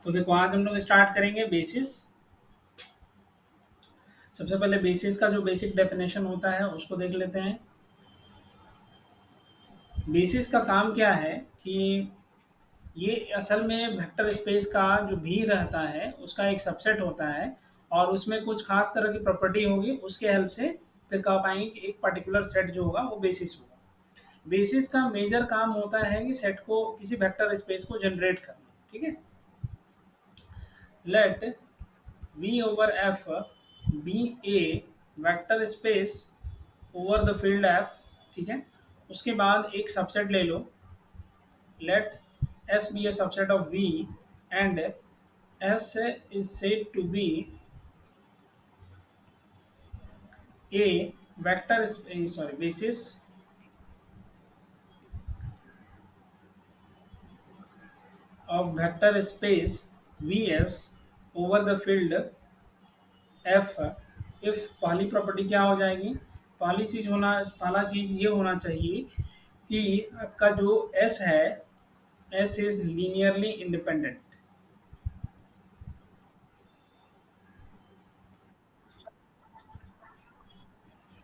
तो देखो आज हम लोग स्टार्ट करेंगे बेसिस। सबसे पहले बेसिस का जो बेसिक डेफिनेशन होता है उसको देख लेते हैं। बेसिस का काम क्या है कि ये असल में वेक्टर स्पेस का जो भी रहता है उसका एक सबसेट होता है और उसमें कुछ खास तरह की प्रॉपर्टी होगी, उसके हेल्प से फिर कह पाएंगे कि एक पर्टिकुलर सेट जो होगा वो बेसिस होगा। बेसिस का मेजर काम होता है कि सेट को किसी वेक्टर स्पेस को जनरेट करना। ठीक है। Let V over F be a vector space over the field F। ठीक है। उसके बाद एक सबसेट ले लो। Let S be a subset of V and S is said to be a vector sorry basis of vector space Vs over the field F if पहली property क्या हो जाएगी। पहला चीज ये होना चाहिए कि आपका जो S है, S इज लीनियरली इंडिपेंडेंट।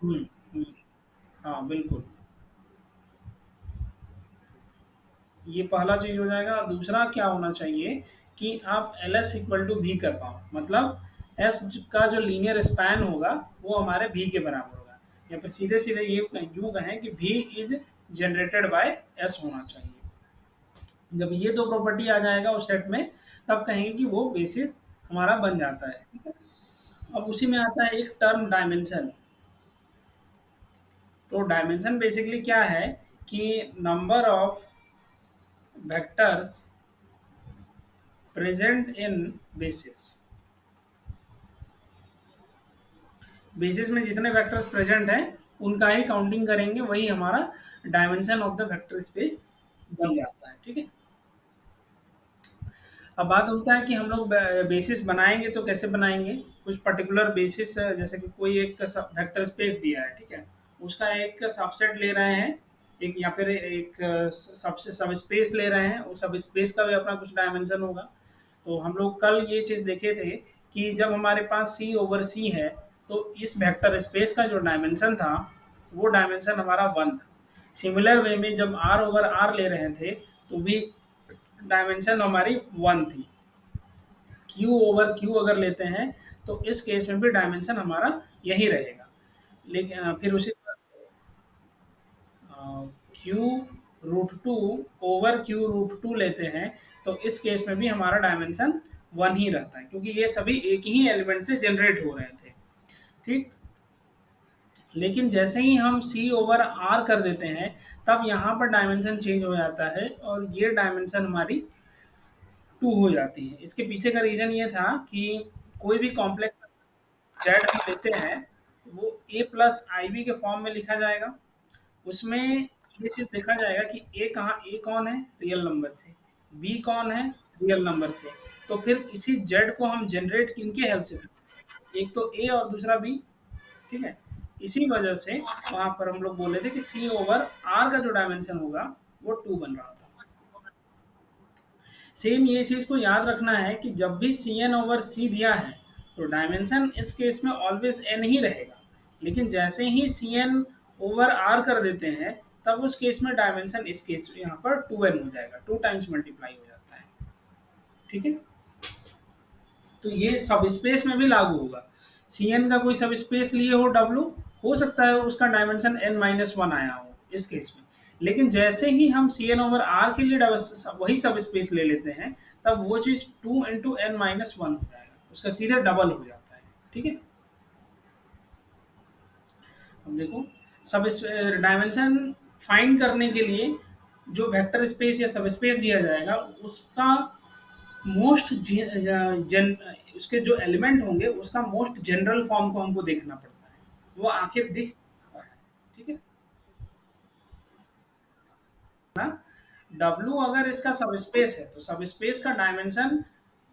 हम्म हम्म, हाँ बिल्कुल। ये पहला चीज हो जाएगा। और दूसरा क्या होना चाहिए कि आप एल एस इक्वल टू भी कर पाओ, मतलब एस का जो लीनियर स्पैन होगा वो हमारे भी के बराबर होगा। या फिर सीधे सीधे ये यूं कहें कि भी इज जनरेटेड बाय एस होना चाहिए। जब ये दो प्रॉपर्टी आ जाएगा उस सेट में तब कहेंगे कि वो बेसिस हमारा बन जाता है। ठीक है। अब उसी में आता है एक टर्म डायमेंशन। तो डायमेंशन बेसिकली क्या है कि number of vectors present in basis. Basis में जितने वेक्टर्स प्रेजेंट हैं उनका ही काउंटिंग करेंगे, वही हमारा dimension of the vector space बन जाता है। ठीक है। अब बात होता है कि हम लोग बेसिस बनाएंगे तो कैसे बनाएंगे। कुछ पर्टिकुलर बेसिस, जैसे कि कोई एक वेक्टर स्पेस दिया है, ठीक है, उसका एक सबसेट ले रहे हैं, एक या फिर एक सबसे सब स्पेस ले रहे हैं, उस सब स्पेस का भी अपना कुछ डायमेंशन होगा। तो हम लोग कल ये चीज़ देखे थे कि जब हमारे पास सी ओवर सी है तो इस वेक्टर स्पेस का जो डायमेंशन था वो डायमेंशन हमारा वन था। सिमिलर वे में जब आर ओवर आर ले रहे थे तो भी डायमेंशन हमारी वन थी। क्यू ओवर क्यू अगर लेते हैं तो इस केस में भी डायमेंशन हमारा यही रहेगा। लेकिन फिर उसी Q root two over Q root two लेते हैं तो इस केस में भी हमारा डायमेंशन वन ही रहता है, क्योंकि ये सभी एक ही एलिमेंट से जनरेट हो रहे थे। ठीक। लेकिन जैसे ही हम सी ओवर आर कर देते हैं तब यहाँ पर डायमेंशन चेंज हो जाता है और ये डायमेंशन हमारी टू हो जाती है। इसके पीछे का रीजन ये था कि कोई भी कॉम्प्लेक्स जेड हम लेते हैं वो ए प्लस आई बी के फॉर्म में लिखा जाएगा। उसमें ये चीज देखा जाएगा कि ए कौन है रियल नंबर से, बी कौन है रियल नंबर से। तो फिर किसी जेड को हम जनरेट किनके हेल्प से करते हैं? एक तो ए और दूसरा बी। ठीक है। इसी वजह से वहां पर हम लोग बोले थे कि सी ओवर आर का जो डायमेंशन होगा वो टू बन रहा था। सेम ये चीज को याद रखना है कि जब भी सी एन ओवर सी दिया है तो डायमेंशन इस केस में ऑलवेज एन ही रहेगा। लेकिन जैसे ही सी एन ओवर आर कर देते हैं तब उस केस में डायमेंशन इस केस यहाँ पर टू एन हो जाएगा, टू टाइम्स मल्टीप्लाई हो जाता है। ठीक है। तो ये सब स्पेस में भी लागू होगा। सी एन का कोई सब स्पेस लिए हो डब्ल्यू, हो सकता है उसका डायमेंशन एन माइनस वन आया हो इस केस में। लेकिन जैसे ही हम सी एन ओवर आर के लिए वही सब स्पेस ले लेते हैं तब वो चीज two into N minus one हो जाएगा, उसका सीधे डबल हो जाता है। ठीक है। अब देखो सब डायमेंशन फाइंड करने के लिए जो वेक्टर स्पेस या सब स्पेस दिया जाएगा उसका मोस्ट जन उसके जो एलिमेंट होंगे उसका मोस्ट जनरल फॉर्म को हमको देखना पड़ता है, वो आखिर दिख रहा है। ठीक है ना। डब्ल्यू अगर इसका सब स्पेस है तो सब स्पेस का डायमेंशन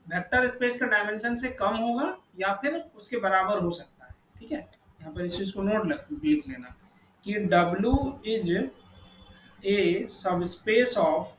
वेक्टर स्पेस का डायमेंशन से कम होगा या फिर उसके बराबर हो सकता है। ठीक है। यहाँ पर इस चीज को नोट लिख लेना कि डब्ल्यू इज ए सब स्पेस ऑफ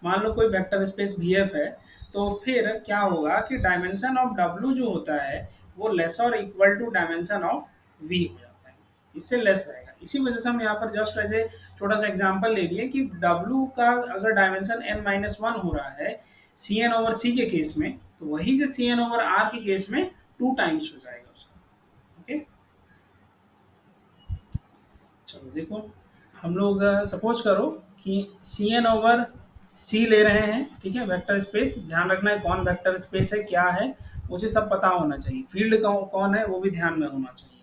मान लो कोई वेक्टर स्पेस VF है, तो फिर क्या होगा कि डायमेंशन ऑफ W जो होता है वो लेस और equal to dimension of V हो जाता है, इससे लेस रहेगा। इसी वजह से हम यहाँ पर जस्ट ऐसे छोटा सा एग्जांपल ले लिए कि W का अगर डायमेंशन n-1 हो रहा है Cn ओवर C के केस में, तो वही जो Cn ओवर R के केस में 2 टाइम्स हो जाएगा उसका। ओके, चलो देखो, हम लोग सपोज करो कि सी एन ओवर सी ले रहे हैं, ठीक है, वेक्टर स्पेस। ध्यान रखना है कौन वेक्टर स्पेस है, क्या है, मुझे सब पता होना चाहिए। फील्ड कौन है वो भी ध्यान में होना चाहिए।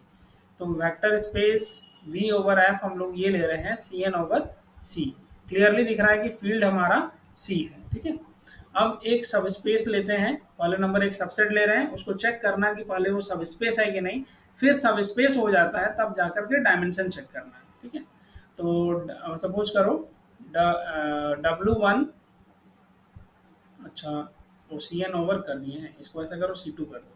तो vector space V over F हम लोग ये ले रहे हैं C N over C. Clearly दिख रहा है कि फील्ड हमारा सी है, ठीक है। अब एक सब स्पेस लेते हैं, पहले नंबर एक सबसेट ले रहे हैं, उसको चेक करना कि पहले वो सब स्पेस है कि नहीं, फिर सब स्पेस हो जाता है तब जाकर के डायमेंशन चेक करना है, ठीक है। तो सपोज करो W1, अच्छा वो सी एन ओवर कर दिए हैं, इसको ऐसा करो C2 कर दो।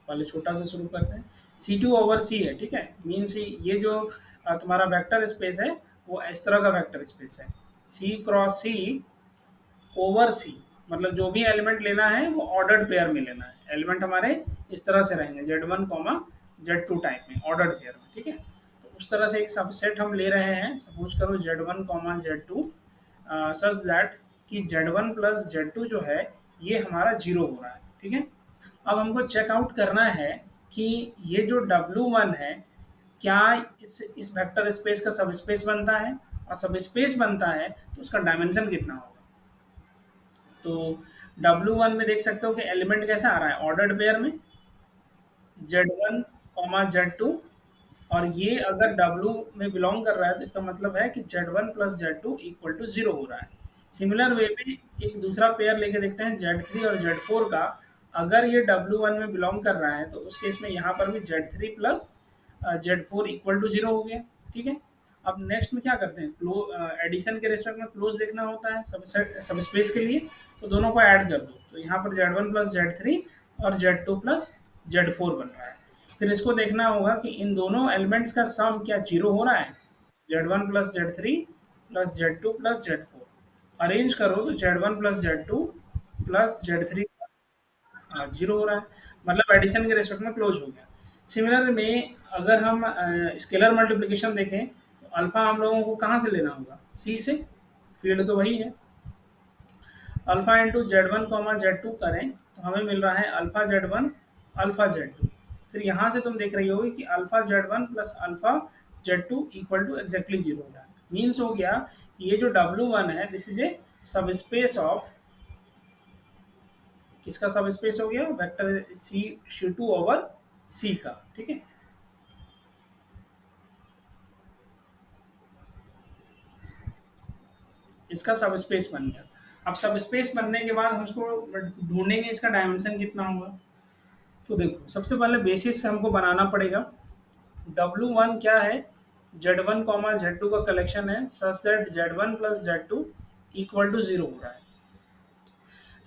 पहले छोटा से शुरू करते हैं, C2 ओवर C है, ठीक है। मीन्स ये जो तुम्हारा वेक्टर स्पेस है वो इस तरह का वेक्टर स्पेस है, C क्रॉस C ओवर सी। मतलब जो भी एलिमेंट लेना है वो ऑर्डर्ड पेयर में लेना है। एलिमेंट हमारे इस तरह से रहेंगे Z1 कॉमा Z2 टाइप में, ऑर्डर्ड पेयर में, ठीक है। तो उस तरह से एक सबसेट हम ले रहे हैं, सपोज करो Z1 comma Z2 such that कि Z1 प्लस Z2 जो है ये हमारा जीरो हो रहा है, ठीक है। अब हमको चेकआउट करना है कि ये जो W1 है क्या इस वेक्टर स्पेस का सब स्पेस बनता है, और सब स्पेस बनता है तो उसका डायमेंशन कितना होगा। तो W1 में देख सकते हो कि एलिमेंट कैसा आ रहा है, ऑर्डर्ड पेयर में Z1 कॉमा Z2। और ये अगर W में बिलोंग कर रहा है तो इसका मतलब है कि Z1 plus Z2 equal to zero हो रहा है। सिमिलर वे में एक दूसरा पेयर लेके देखते हैं Z3 और Z4 का। अगर ये W1 में बिलोंग कर रहा है तो उस केस में यहाँ पर भी Z3 plus Z4 equal to zero हो गया, ठीक है। अब नेक्स्ट में क्या करते हैं, एडिशन के रेस्पेक्ट में क्लोज देखना होता है सब स्पेस के लिए। तो दोनों को ऐड कर दो, तो यहाँ पर Z1 प्लस Z3 और Z2 प्लस Z4 बन रहा है। फिर इसको देखना होगा कि इन दोनों एलिमेंट्स का सम क्या जीरो हो रहा है। Z1 plus Z3 plus Z2 plus Z4 arrange करो तो Z1 plus Z2 plus Z3 zero हो रहा है, मतलब एडिशन के रेस्पेक्ट में क्लोज हो गया। सिमिलर में अगर हम स्केलर मल्टीप्लिकेशन देखें तो अल्फा हम लोगों को कहाँ से लेना होगा, सी से, फील्ड तो वही है। Alpha into Z1 comma Z2 करें तो हमें मिल रहा है अल्फा Z1 अल्फा Z2। फिर यहाँ से तुम देख रही होगी कि alpha Z1 plus alpha Z2 equal to exactly zero हो रहा है। मीन्स हो गया कि ये जो W1 है दिस इज ए सब स्पेस ऑफ, किसका सब स्पेस हो गया, वेक्टर C2 ओवर C का, ठीक है। इसका सब स्पेस बन गया। अब सब स्पेस बनने के बाद हम उसको ढूंढेंगे इसका डायमेंशन कितना होगा। तो देखो सबसे पहले बेसिस से हमको बनाना पड़ेगा। W1 क्या है, Z1 कॉमा Z2 का कलेक्शन है such that Z1 plus Z2 equal to zero हो रहा है।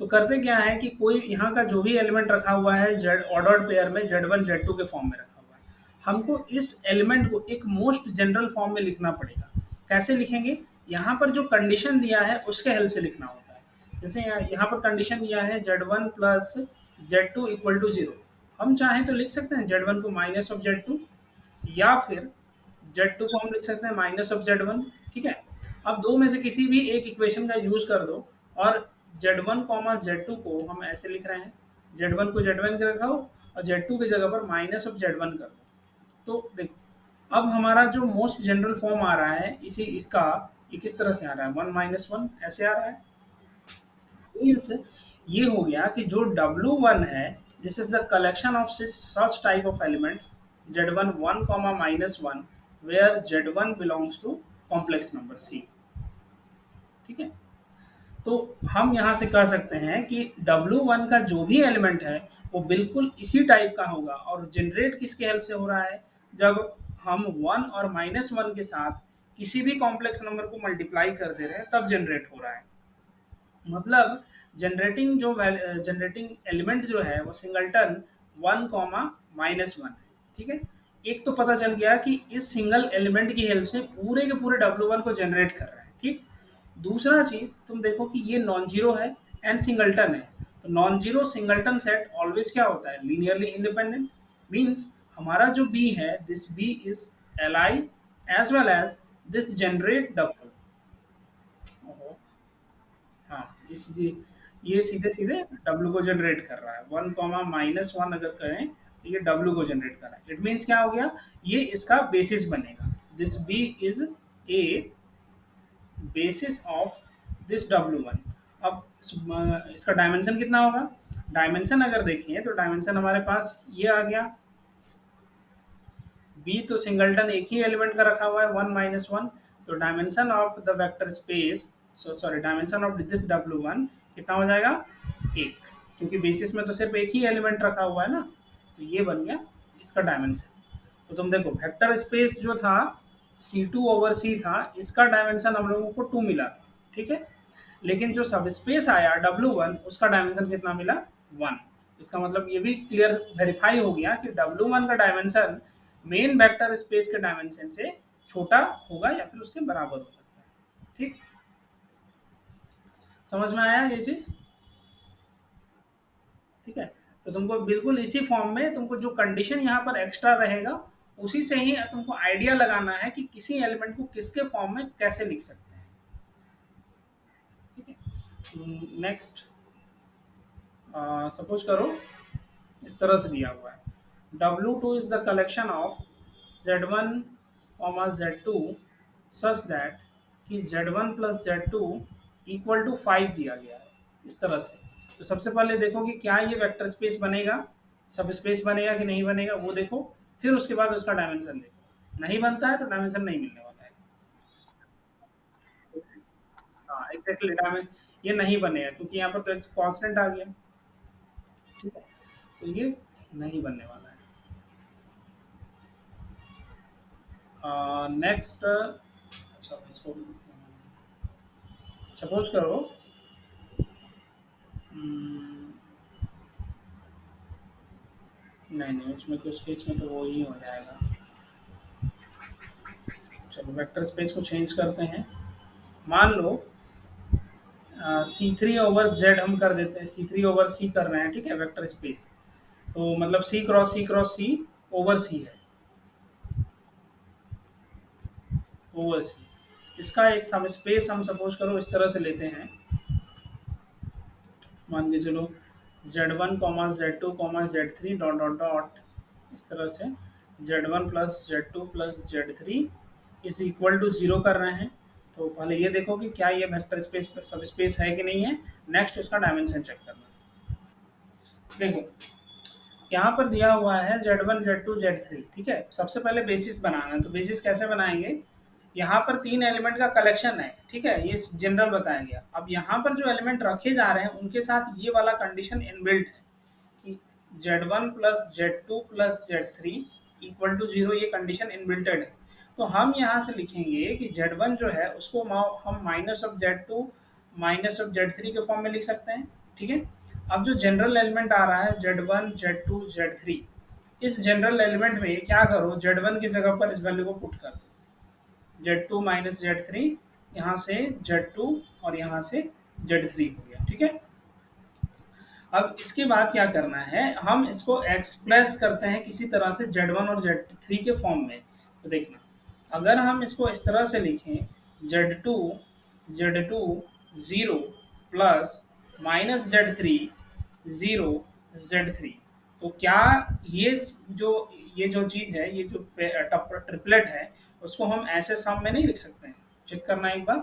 तो करते क्या है कि कोई यहाँ का जो भी एलिमेंट रखा हुआ है जेड ऑर्डर्ड पेयर में Z1 Z2 के फॉर्म में रखा हुआ है, हमको इस एलिमेंट को एक मोस्ट जनरल फॉर्म में लिखना पड़ेगा। कैसे लिखेंगे, यहाँ पर जो कंडीशन दिया है उसके हेल्प से लिखना होता है। जैसे यहाँ पर कंडीशन दिया है Z1 plus Z2 equal to zero, हम चाहें तो लिख सकते हैं Z1 को माइनस ऑफ Z2, या फिर Z2 को हम लिख सकते हैं माइनस ऑफ Z1, ठीक है। अब दो में से किसी भी एक इक्वेशन का यूज कर दो, और Z1 कॉमा Z2 को हम ऐसे लिख रहे हैं, Z1 को Z1 के रखा हो और Z2 की जगह पर माइनस ऑफ Z1 कर दो। तो देखो अब हमारा जो मोस्ट जनरल फॉर्म आ रहा है इसी इसका, ये किस तरह से आ रहा है, 1 - 1 ऐसे आ रहा है। मीन्स ये हो गया कि जो W1 है this is the collection of such type of elements Z1 1, where Z1 belongs to complex number C, ठीक है। तो हम यहाँ से कह सकते हैं कि W1 का जो भी एलिमेंट है वो बिल्कुल इसी टाइप का होगा, और जनरेट किसके हेल्प से हो रहा है, जब हम 1 और -1 के साथ किसी भी कॉम्प्लेक्स नंबर को मल्टीप्लाई कर दे रहे हैं तब जनरेट हो रहा है। मतलब जनरेटिंग एलिमेंट जो है वो सिंगलटन 1, -1 है, ठीक है। एक तो पता चल गया कि इस सिंगल एलिमेंट की हेल्प से पूरे के पूरे W1 को जनरेट कर रहा है, ठीक। दूसरा चीज तुम देखो कि ये नॉन जीरो है एंड सिंगल्टन है, तो non zero singleton set always क्या होता है, लीनियरली इंडिपेंडेंट। मीन्स हमारा जो बी है, this B is L I as well as this generate W. हाँ, ये सीधे सीधे डब्ल्यू को जनरेट कर रहा है, वन कॉमा माइनस वन अगर करें तो ये डब्ल्यू को जनरेट कर रहा है। इट मीन्स क्या हो गया, ये इसका बेसिस बनेगा, this B is a basis of this W one. अब इसका डायमेंशन कितना होगा, डायमेंशन अगर देखें तो डायमेंशन हमारे पास ये आ गया, बी तो सिंगलटन एक ही एलिमेंट का रखा हुआ है, वन माइनस वन, तो dimension of the vector space, sorry dimension of this W one कितना हो जाएगा, एक, क्योंकि बेसिस में तो सिर्फ एक ही एलिमेंट रखा हुआ है ना, तो ये बन गया इसका डायमेंशन। तो तुम देखो वेक्टर स्पेस जो था सी टू ओवर सी था, इसका डायमेंशन हम लोगों को टू मिला था, ठीक है। लेकिन जो सब स्पेस आया डब्ल्यू वन, उसका डायमेंशन कितना मिला, वन। इसका मतलब ये भी क्लियर वेरीफाई हो गया कि डब्ल्यू वन का डायमेंशन मेन वेक्टर स्पेस के डायमेंशन से छोटा होगा या फिर उसके बराबर हो सकता है। ठीक, समझ में आया ये चीज। ठीक है, तो तुमको बिल्कुल इसी फॉर्म में तुमको जो कंडीशन यहाँ पर एक्स्ट्रा रहेगा, उसी से ही तुमको आइडिया लगाना है कि किसी एलिमेंट को किसके फॉर्म में कैसे लिख सकते हैं। ठीक है, नेक्स्ट सपोज करो इस तरह से दिया हुआ है, W2 is the collection of Z1 Z2 such that कि Z1 plus Z2 equal to 5 दिया गया है, इस तरह से। तो सबसे पहले देखो कि क्या ये वेक्टर स्पेस बनेगा, सब स्पेस बनेगा कि नहीं बनेगा वो देखो, फिर उसके बाद उसका डायमेंशन देखो, नहीं बनता है तो डायमेंशन नहीं मिलने वाला है। हाँ एग्जैक्टली, ये नहीं बनेगा क्योंकि यहाँ पर तो एक कांस्टेंट आ गया। ठीक है, तो ये नहीं बनने वाला है। नेक्स्ट, अच्छा इसको सपोज करो, हम्म, नहीं नहीं उसमें कुछ केस में तो वो ही हो जाएगा। चलो वेक्टर स्पेस को चेंज करते हैं, मान लो सी थ्री ओवर जेड हम कर देते हैं, सी थ्री ओवर सी कर रहे हैं, ठीक है, वेक्टर स्पेस। तो मतलब सी क्रॉस सी ओवर सी है, ओवर सी। इसका एक सब स्पेस हम सपोज करो इस तरह से लेते हैं, मान के चलो Z1 comma Z2 comma Z3 dot dot dot, इस तरह से Z1 plus Z2 plus Z3 is equal to zero कर रहे हैं। तो पहले ये देखो कि क्या ये वेक्टर स्पेस सब स्पेस है कि नहीं है, नेक्स्ट उसका डायमेंशन चेक करना। देखो यहाँ पर दिया हुआ है Z1 Z2 Z3, ठीक है। सबसे पहले बेसिस बनाना है, तो बेसिस कैसे बनाएंगे, यहाँ पर तीन एलिमेंट का कलेक्शन है, ठीक है, ये जनरल बताया गया। अब यहाँ पर जो एलिमेंट रखे जा रहे हैं उनके साथ ये वाला कंडीशन इनबिल्ट है कि Z1 plus Z2 plus Z3 equal to zero, ये कंडीशन इनबिल्टेड है। तो हम यहाँ से लिखेंगे कि Z1 जो है उसको हम minus of Z2 minus of Z3 के फॉर्म में लिख सकते हैं, ठीक है। अब जो जनरल एलिमेंट आ रहा है Z1 Z2 Z3, इस जनरल एलिमेंट में क्या करो, Z1 की जगह पर इस वैल्यू को पुट कर दो, Z2 माइनस Z3, यहाँ से Z2 और यहाँ से Z3 हो गया, ठीक है। अब इसके बाद क्या करना है, हम इसको एक्सप्रेस करते हैं किसी तरह से Z1 और Z3 के फॉर्म में। तो देखना, अगर हम इसको इस तरह से लिखें, Z2 0 plus minus Z3 0 Z3, तो क्या ये जो ये जो चीज़ है, ये जो ट्रिपलेट है, उसको हम ऐसे सम में नहीं लिख सकते हैं। चेक करना एक बार,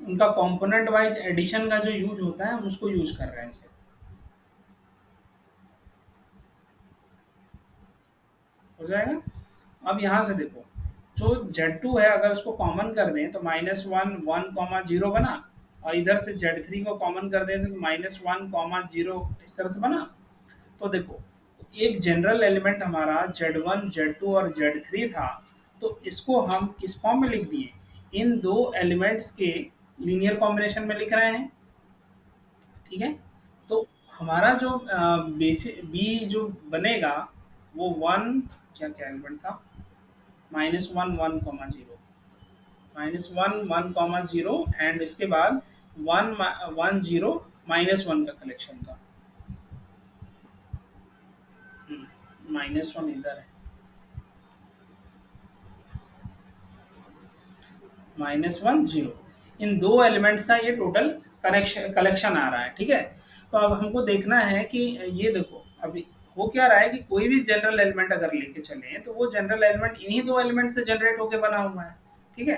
उनका कंपोनेंट वाइज एडिशन का जो यूज होता है हम उसको यूज कर रहे हैं इसे, हो जाएगा। अब यहाँ से देखो, जो Z2 है अगर उसको कॉमन कर दें तो minus one one comma zero बना, और इधर से Z3 को कॉमन कर दें तो माइनस वन कॉमा जीरो, इस तरह से बना। तो देखो एक जनरल एलिमेंट हमारा Z1 Z2 और Z3 था, तो इसको हम किस फॉर्म में लिख दिए, इन दो एलिमेंट्स के लीनियर कॉम्बिनेशन में लिख रहे हैं, ठीक है। हमारा जो बेसिक बी जो बनेगा वो वन, क्या क्या एलिमेंट था, -1 1 0, -1 1 0 एंड इसके बाद 1 1 0 -1 का कलेक्शन था। -1 इधर है, -1 0, इन दो एलिमेंट्स का ये टोटल कनेक्शन कलेक्शन आ रहा है, ठीक है। तो अब हमको देखना है कि ये देखो अभी हो क्या रहा है कि कोई भी जनरल एलिमेंट अगर लेके चले तो वो जनरल एलिमेंट इन्हीं दो एलिमेंट से जनरेट होके बना हुआ है, ठीक है।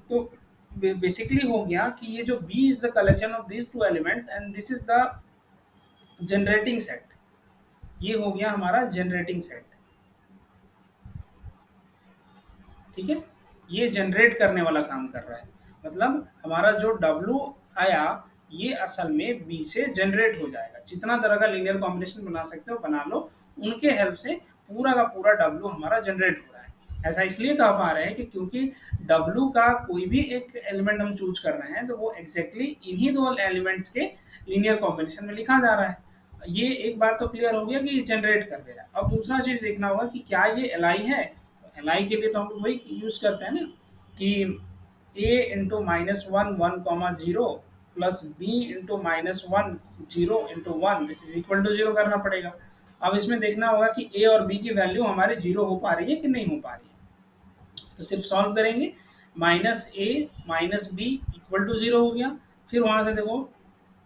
तो बेसिकली हो गया कि ये जो B is the collection of these two elements and this is the generating set, ये हो गया हमारा जनरेटिंग सेट, ठीक है। ये जनरेट करने वाला काम कर रहा है, मतलब हमारा जो W आया ये असल में B से जनरेट हो जाएगा। जितना तरह का लीनियर कॉम्बिनेशन बना सकते हो बना लो, उनके हेल्प से पूरा का पूरा W हमारा जनरेट हो रहा है। ऐसा इसलिए कह पा रहे हैं कि क्योंकि W का कोई भी एक एलिमेंट हम चूज कर रहे हैं तो वो एग्जैक्टली इन्हीं दो एलिमेंट्स के लीनियर कॉम्बिनेशन में लिखा जा रहा है। ये एक बात तो क्लियर हो गया कि ये जनरेट कर दे रहा है। अब दूसरा चीज देखना होगा कि क्या ये एल है। एल के लिए तो हम लोग वही यूज करते हैं ना कि a into -1 1 0 plus b into -1 0 into 1 this is equal to 0 करना पड़ेगा। अब इसमें देखना होगा कि a और b की वैल्यू हमारी 0 हो पा रही है कि नहीं हो पा रही है। तो सिर्फ सॉल्व करेंगे, -a - b इक्वल टू 0 हो गया। फिर वहां से देखो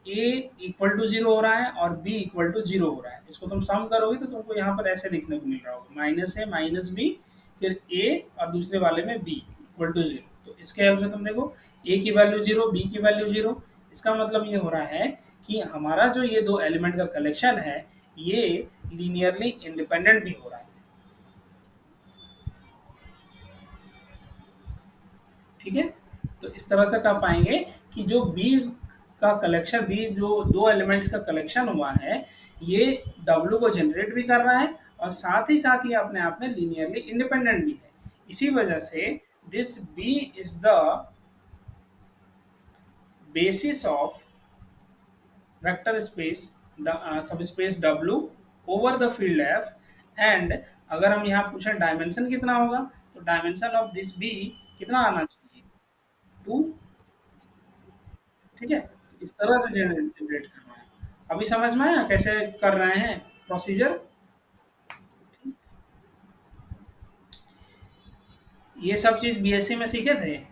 a इक्वल टू 0 हो रहा है और b इक्वल टू 0 हो रहा है। इसको तुम सम करोगे तो तुमको यहाँ पर ऐसे लिखने को मिल रहा होगा, -a - b, फिर a और दूसरे वाले में b इक्वल टू 0। तो इसके हेल्प से तुम देखो a की वैल्यू 0, b की वैल्यू 0। इसका मतलब ये हो रहा है कि हमारा जो ये दो एलिमेंट का कलेक्शन है ये लीनियरली इंडिपेंडेंट भी हो रहा है, ठीक है। तो इस तरह से कर पाएंगे कि जो बीज का कलेक्शन बी जो दो एलिमेंट्स का कलेक्शन हुआ है ये डब्ल्यू को जनरेट भी कर रहा है और साथ ही साथ ये अपने आप में लीनियरली इंडिपेंडेंट भी है। इसी वजह से this B is the basis of vector space subspace W over the field F and अगर हम यहाँ पूछें डायमेंशन कितना होगा तो डायमेंशन ऑफ दिस बी कितना आना चाहिए, 2, ठीक है। इस तरह से जनरेट करना है। अभी समझ में आया कैसे कर रहे हैं प्रोसीजर। ये सब चीज बीएससी में सीखे थे।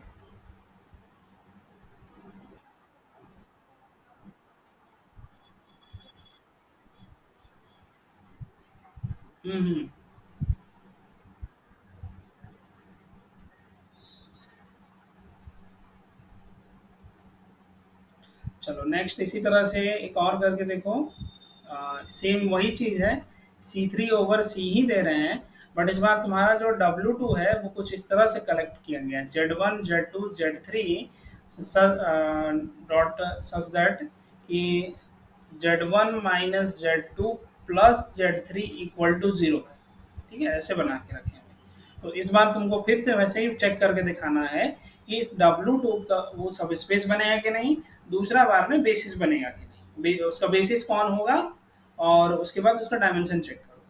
हम्म। चलो नेक्स्ट इसी तरह से एक और करके देखो। सेम वही चीज़ है, C3 ओवर सी ही दे रहे हैं बट इस बार तुम्हारा जो W2 है वो कुछ इस तरह से कलेक्ट किया गया है, Z1 Z2 Z3 dot such that कि Z1 minus Z2 plus Z3 equal to 0 है, ठीक है। ऐसे बना के रखे हैं। तो इस बार तुमको फिर से वैसे ही चेक करके दिखाना है कि इस W2 का वो सब स्पेस बनेगा कि नहीं, दूसरा बार में बेसिस बनेगा कि नहीं, उसका बेसिस कौन होगा और उसके बाद उसका डायमेंशन चेक करो।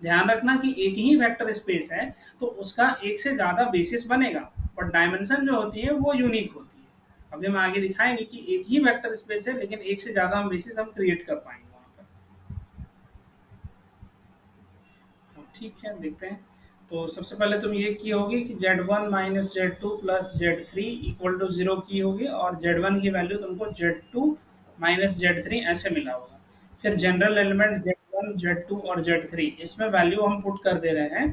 ध्यान रखना कि एक ही वेक्टर स्पेस है तो उसका एक से ज़्यादा बेसिस बनेगा बट डायमेंशन जो होती है वो यूनिक होती है। अभी हम आगे दिखाएंगे कि एक ही वेक्टर स्पेस है लेकिन एक से ज़्यादा हम बेसिस हम क्रिएट कर पाएंगे वहाँ पर। तो ठीक है देखते हैं। तो सबसे पहले तुम ये की होगी कि Z1 minus Z2 plus Z3 equal to 0 की होगी और Z1 की वैल्यू तुमको Z2 माइनस Z3 ऐसे मिला होगा। फिर जनरल एलिमेंट Z1 Z2 और Z3 इसमें वैल्यू हम पुट कर दे रहे हैं।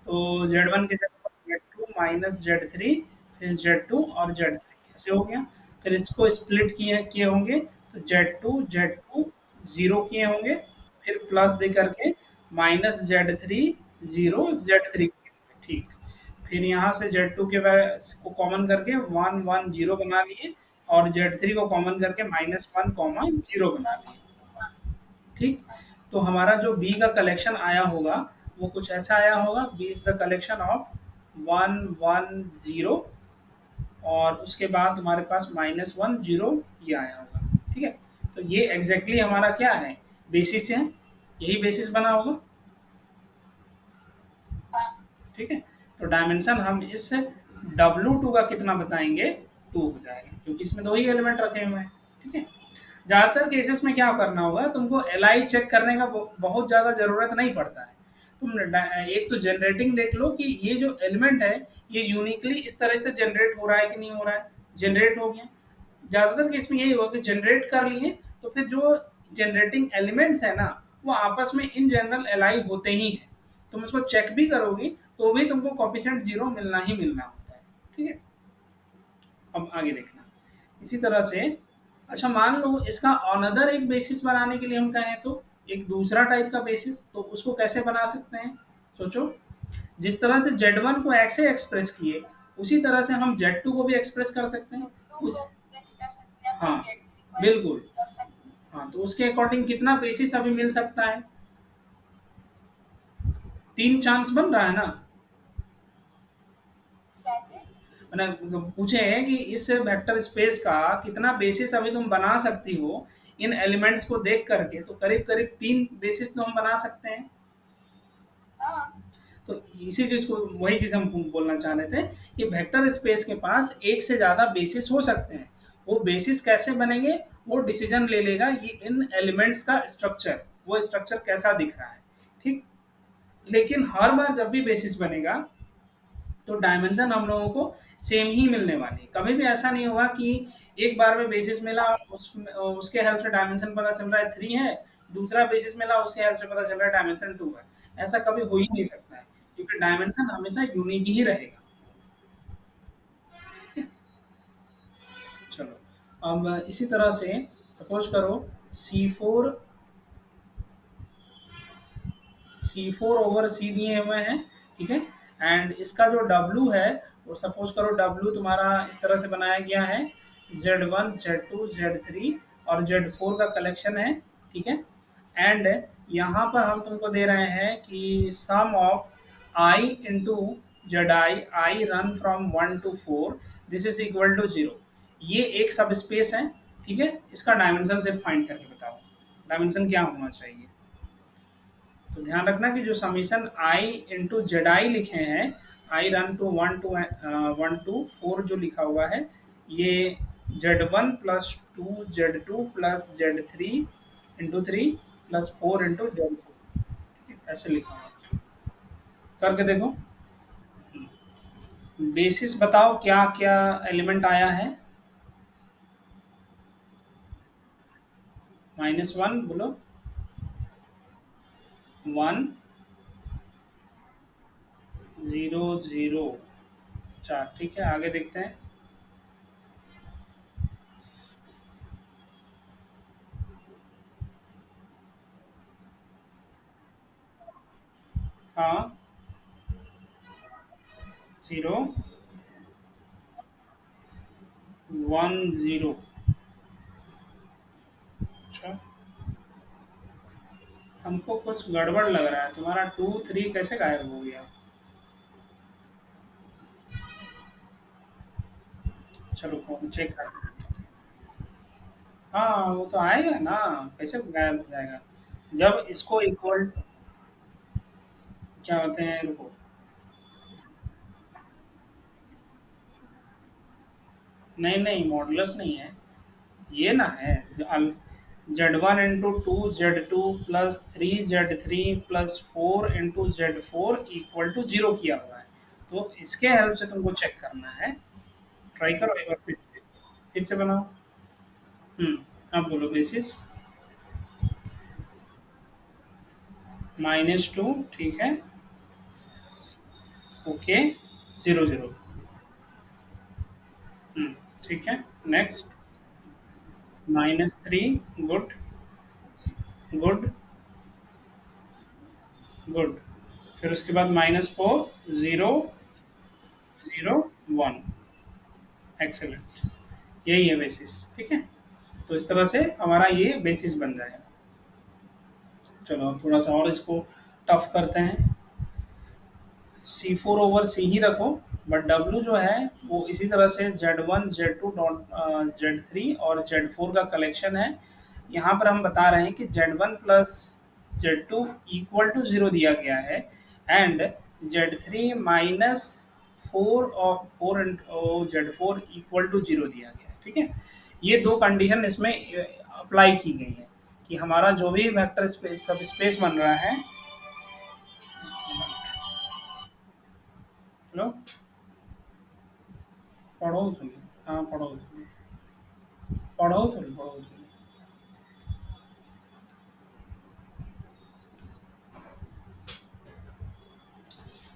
तो Z1 की जगह Z2 माइनस Z3 फिर Z2 और Z3 ऐसे हो गया। फिर इसको स्प्लिट किए किए होंगे तो Z2 0 किए होंगे, फिर प्लस दे करके -Z3 0 Z3, ठीक। फिर यहाँ से Z2 के को कॉमन करके 1 1 0 बना लिए और Z3 को कॉमन करके -1 0 बना लिए, ठीक। तो हमारा जो बी का कलेक्शन आया होगा वो कुछ ऐसा आया होगा, B is the collection of 1 1 0 और उसके बाद तुम्हारे पास -1 0 ये आया होगा, ठीक है। तो ये एग्जैक्टली हमारा क्या है, बेसिस है, यही बेसिस बना होगा। ठीक है, तो डायमेंशन हम इस W2 का कितना बताएंगे, 2 हो जाएगा, क्योंकि इसमें दो ही एलिमेंट रखे हुए हैं। ठीक है, ज़्यादातर केसेस में क्या करना होगा, तुमको एल चेक करने का बहुत ज़्यादा ज़रूरत नहीं पड़ता है। तुम एक तो जनरेटिंग देख लो कि ये जो एलिमेंट है ये यूनिकली इस तरह से जनरेट हो रहा है कि नहीं हो रहा है। जनरेट हो गया, ज़्यादातर केस में यही होगा कि जनरेट कर लिए, तो फिर जो जनरेटिंग एलिमेंट्स है ना, वो आपस में इन जनरल एलाई होते ही हैं। तुम इसको चेक भी करोगी तो भी तुमको कॉफिशिएंट जीरो मिलना ही मिलना होता है। ठीक है, अब आगे देखना इसी तरह से। अच्छा, मान लो इसका अनदर एक बेसिस बनाने के लिए हम कहें तो एक दूसरा टाइप का बेसिस, तो उसको कैसे बना सकते हैं, सोचो। जिस तरह से Z1 को ऐसे एक्सप्रेस किए, उसी तरह से हम Z2 को भी एक्सप्रेस कर सकते हैं। उस हाँ, बिल्कुल। हाँ, तो उसके अकॉर्डिंग कितना बेसिस अभी मिल सकता है, 3 चांस बन रहा है ना। मैंने पूछे हैं कि इस वेक्टर स्पेस का कितना बेसिस अभी तुम बना सकती हो इन एलिमेंट्स को देख करके, तो करीब करीब 3 बेसिस तो हम बना सकते हैं। तो इसी चीज को, वही चीज हम बोलना चाह रहे थे कि वेक्टर स्पेस के पास एक से ज्यादा बेसिस हो सकते हैं। वो बेसिस कैसे बनेंगे, वो डिसीजन ले लेगा ये इन एलिमेंट्स का स्ट्रक्चर, वो स्ट्रक्चर कैसा दिख रहा है। ठीक, लेकिन हर बार जब भी बेसिस बनेगा तो डायमेंशन हम लोगों को सेम ही मिलने वाली है। कभी भी ऐसा नहीं होगा कि एक बार में बेसिस मिला उसके हेल्प से डायमेंशन पता चल रहा है 3 है, दूसरा बेसिस मिला उसके हेल्प से पता चल रहा है डायमेंशन 2 है। ऐसा कभी हो ही नहीं सकता है, क्योंकि डायमेंशन हमेशा यूनिक ही रहेगा। चलो, अब इसी तरह से सपोज करो C4 C4/C दिए हुए हैं। ठीक है, एंड इसका जो W है, वो सपोज करो W तुम्हारा इस तरह से बनाया गया है, Z1 Z2 Z3 और Z4 का कलेक्शन है। ठीक है, एंड यहाँ पर हम तुमको दे रहे हैं कि sum of I into I run from 1 to 4, this is equal to 0। ये एक सब स्पेस है। ठीक है, इसका डायमेंशन सिर्फ फाइंड करके बताओ, डायमेंशन क्या होना चाहिए। तो ध्यान रखना कि जो summation I into Z I लिखे हैं, आई रन टू 1 to 4 जो लिखा हुआ है, ये Z1 + 2 Z2 + Z3 into 3 +4 into Z4, ऐसे लिखा हुआ है। करके देखो, बेसिस बताओ क्या क्या एलिमेंट आया है। -1 बोलो, 1 0 0 4। ठीक है, आगे देखते हैं। हाँ, 0 1 0। अच्छा, हमको कुछ गड़बड़ लग रहा है, तुम्हारा 2 3 कैसे गायब हो गया। चलो फोन चेक कर। हाँ, वो तो आएगा ना, कैसे गायब हो जाएगा जब इसको इक्वल, क्या होते हैं, रुको। नहीं नहीं, मॉडुलस नहीं है, ये ना है Z1 × 2 Z2 + 3 Z3 + 4 into Z4 किया हुआ है। तो इसके हेल्प से तुमको चेक करना है। ट्राई करो एक बार फिर से बनाओ। अब बोलो बेसिस। -2, ठीक है, ओके, 0 0। ठीक है, नेक्स्ट। -3, good, good, good. फिर उसके बाद -4, 0 0 1, एक्सेलेंट। यही है बेसिस। ठीक है, तो इस तरह से हमारा ये बेसिस बन जाएगा। चलो थोड़ा सा और इसको टफ करते हैं। C4/C ही रखो, बट W जो है वो इसी तरह से Z1 Z2 डॉट Z3 और Z4 का कलेक्शन है। यहाँ पर हम बता रहे हैं कि Z1 plus Z2 equal to 0 दिया गया है and Z3 minus 4 Z4 equal to 0 दिया गया है, ठीक है। ये दो कंडीशन इसमें अप्लाई की गई है कि हमारा जो भी वेक्टर स्पेस सब स्पेस बन रहा है। हेलो, पढ़ो थोड़ी। हाँ पढ़ो थोड़ी, पढ़ो थोड़ी।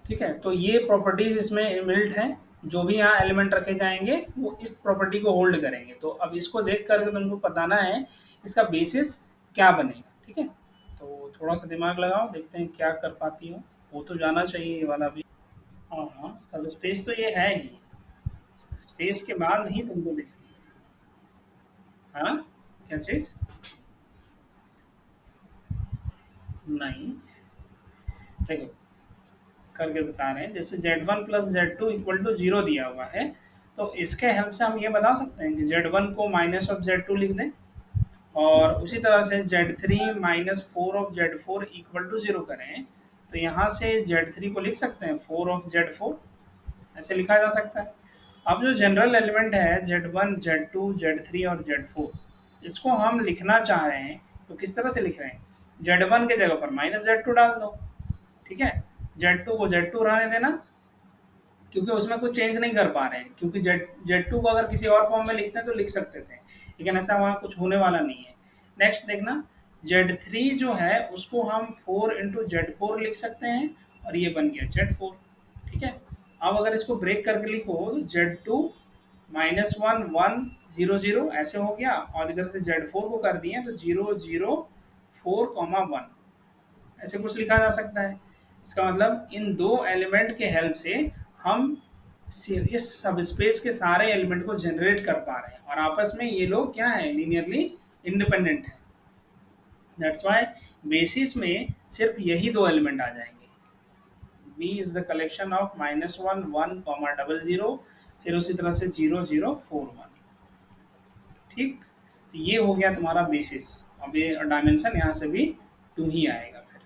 ठीक है, तो ये प्रॉपर्टीज इसमें इनबिल्ट हैं। जो भी यहाँ एलिमेंट रखे जाएंगे वो इस प्रॉपर्टी को होल्ड करेंगे। तो अब इसको देख करके तुमको बताना है इसका बेसिस क्या बनेगा, ठीक है। तो थोड़ा सा दिमाग लगाओ, देखते हैं क्या कर पाती हो। वो तो जाना चाहिए ये वाला भी। हाँ हाँ, सब स्पेस तो ये है ही। स्पेस के बाद ही तुमको देख। हाँ, क्या चीज? नहीं, देखो करके बता रहे हैं। जैसे Z1 plus Z2 equal to 0 दिया हुआ है, तो इसके हेल्प से हम ये बता सकते हैं कि Z1 को माइनस ऑफ Z2 लिख दें और उसी तरह से Z3 minus 4 of Z4 equal to 0 करें। तो यहाँ से Z3 को लिख सकते हैं 4 ऑफ Z4, ऐसे लिखा जा सकता है। अब जो जनरल एलिमेंट है Z1, Z2, Z3 और Z4, इसको हम लिखना चाह रहे हैं तो किस तरह से लिख रहे हैं? Z1 के जगह पर माइनस Z2 डाल दो, ठीक है। Z2 को Z2 रहने देना, क्योंकि उसमें कुछ चेंज नहीं कर पा रहे हैं, क्योंकि Z2 को अगर किसी और फॉर्म में लिखते हैं तो लिख सकते थे, लेकिन ऐसा वहाँ कुछ होने वाला नहीं है। नेक्स्ट देखना, Z3 जो है उसको हम 4 इंटू Z4 लिख सकते हैं और ये बन गया Z4, ठीक है। अब अगर इसको ब्रेक करके लिखो तो Z2 -1 1 0 0 ऐसे हो गया, और इधर से Z4 को कर दिए तो 0 0 4 1 ऐसे कुछ लिखा जा सकता है। इसका मतलब इन दो एलिमेंट के हेल्प से हम इस सब स्पेस के सारे एलिमेंट को जनरेट कर पा रहे हैं और आपस में ये लोग क्या है, लीनियरली इंडिपेंडेंट है। दैट्स व्हाई बेसिस में सिर्फ यही दो एलिमेंट आ जाएंगे। B is the collection of -1 1 0 फिर उसी तरह से 0 0 4 1, ठीक। तो ये हो गया तुम्हारा बेसिस। अब ये डायमेंशन यहाँ से भी 2 ही आएगा फिर।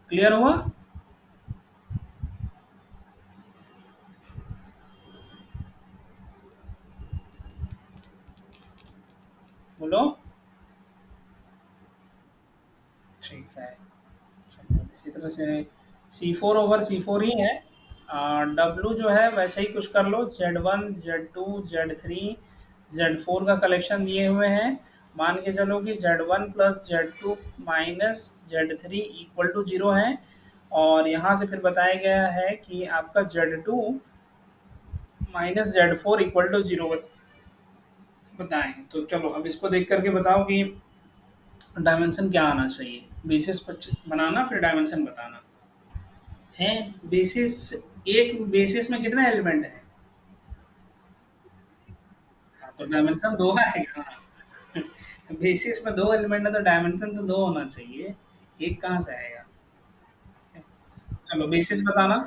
क्लियर हुआ? बोलो। ठीक है, चलो इसी तरह से C4/C4 ही है। डब्लू जो है वैसे ही कुछ कर लो, Z1 Z2 Z3 Z4 का कलेक्शन दिए हुए हैं। मान के चलो कि Z1 plus Z2 minus Z3 equal to 0 है, और यहाँ से फिर बताया गया है कि आपका Z2 minus Z4 equal to 0 बताएं। तो चलो अब इसको देख करके बताओ कि डायमेंशन क्या आना चाहिए। बेसिस बनाना फिर डायमेंशन बताना है। बेसिस, एक बेसिस में कितने एलिमेंट है? हाँ, तो डायमेंशन दो आएगा। बेसिस में दो एलिमेंट है तो डायमेंशन तो दो होना चाहिए, एक कहाँ से आएगा? चलो बेसिस बताना।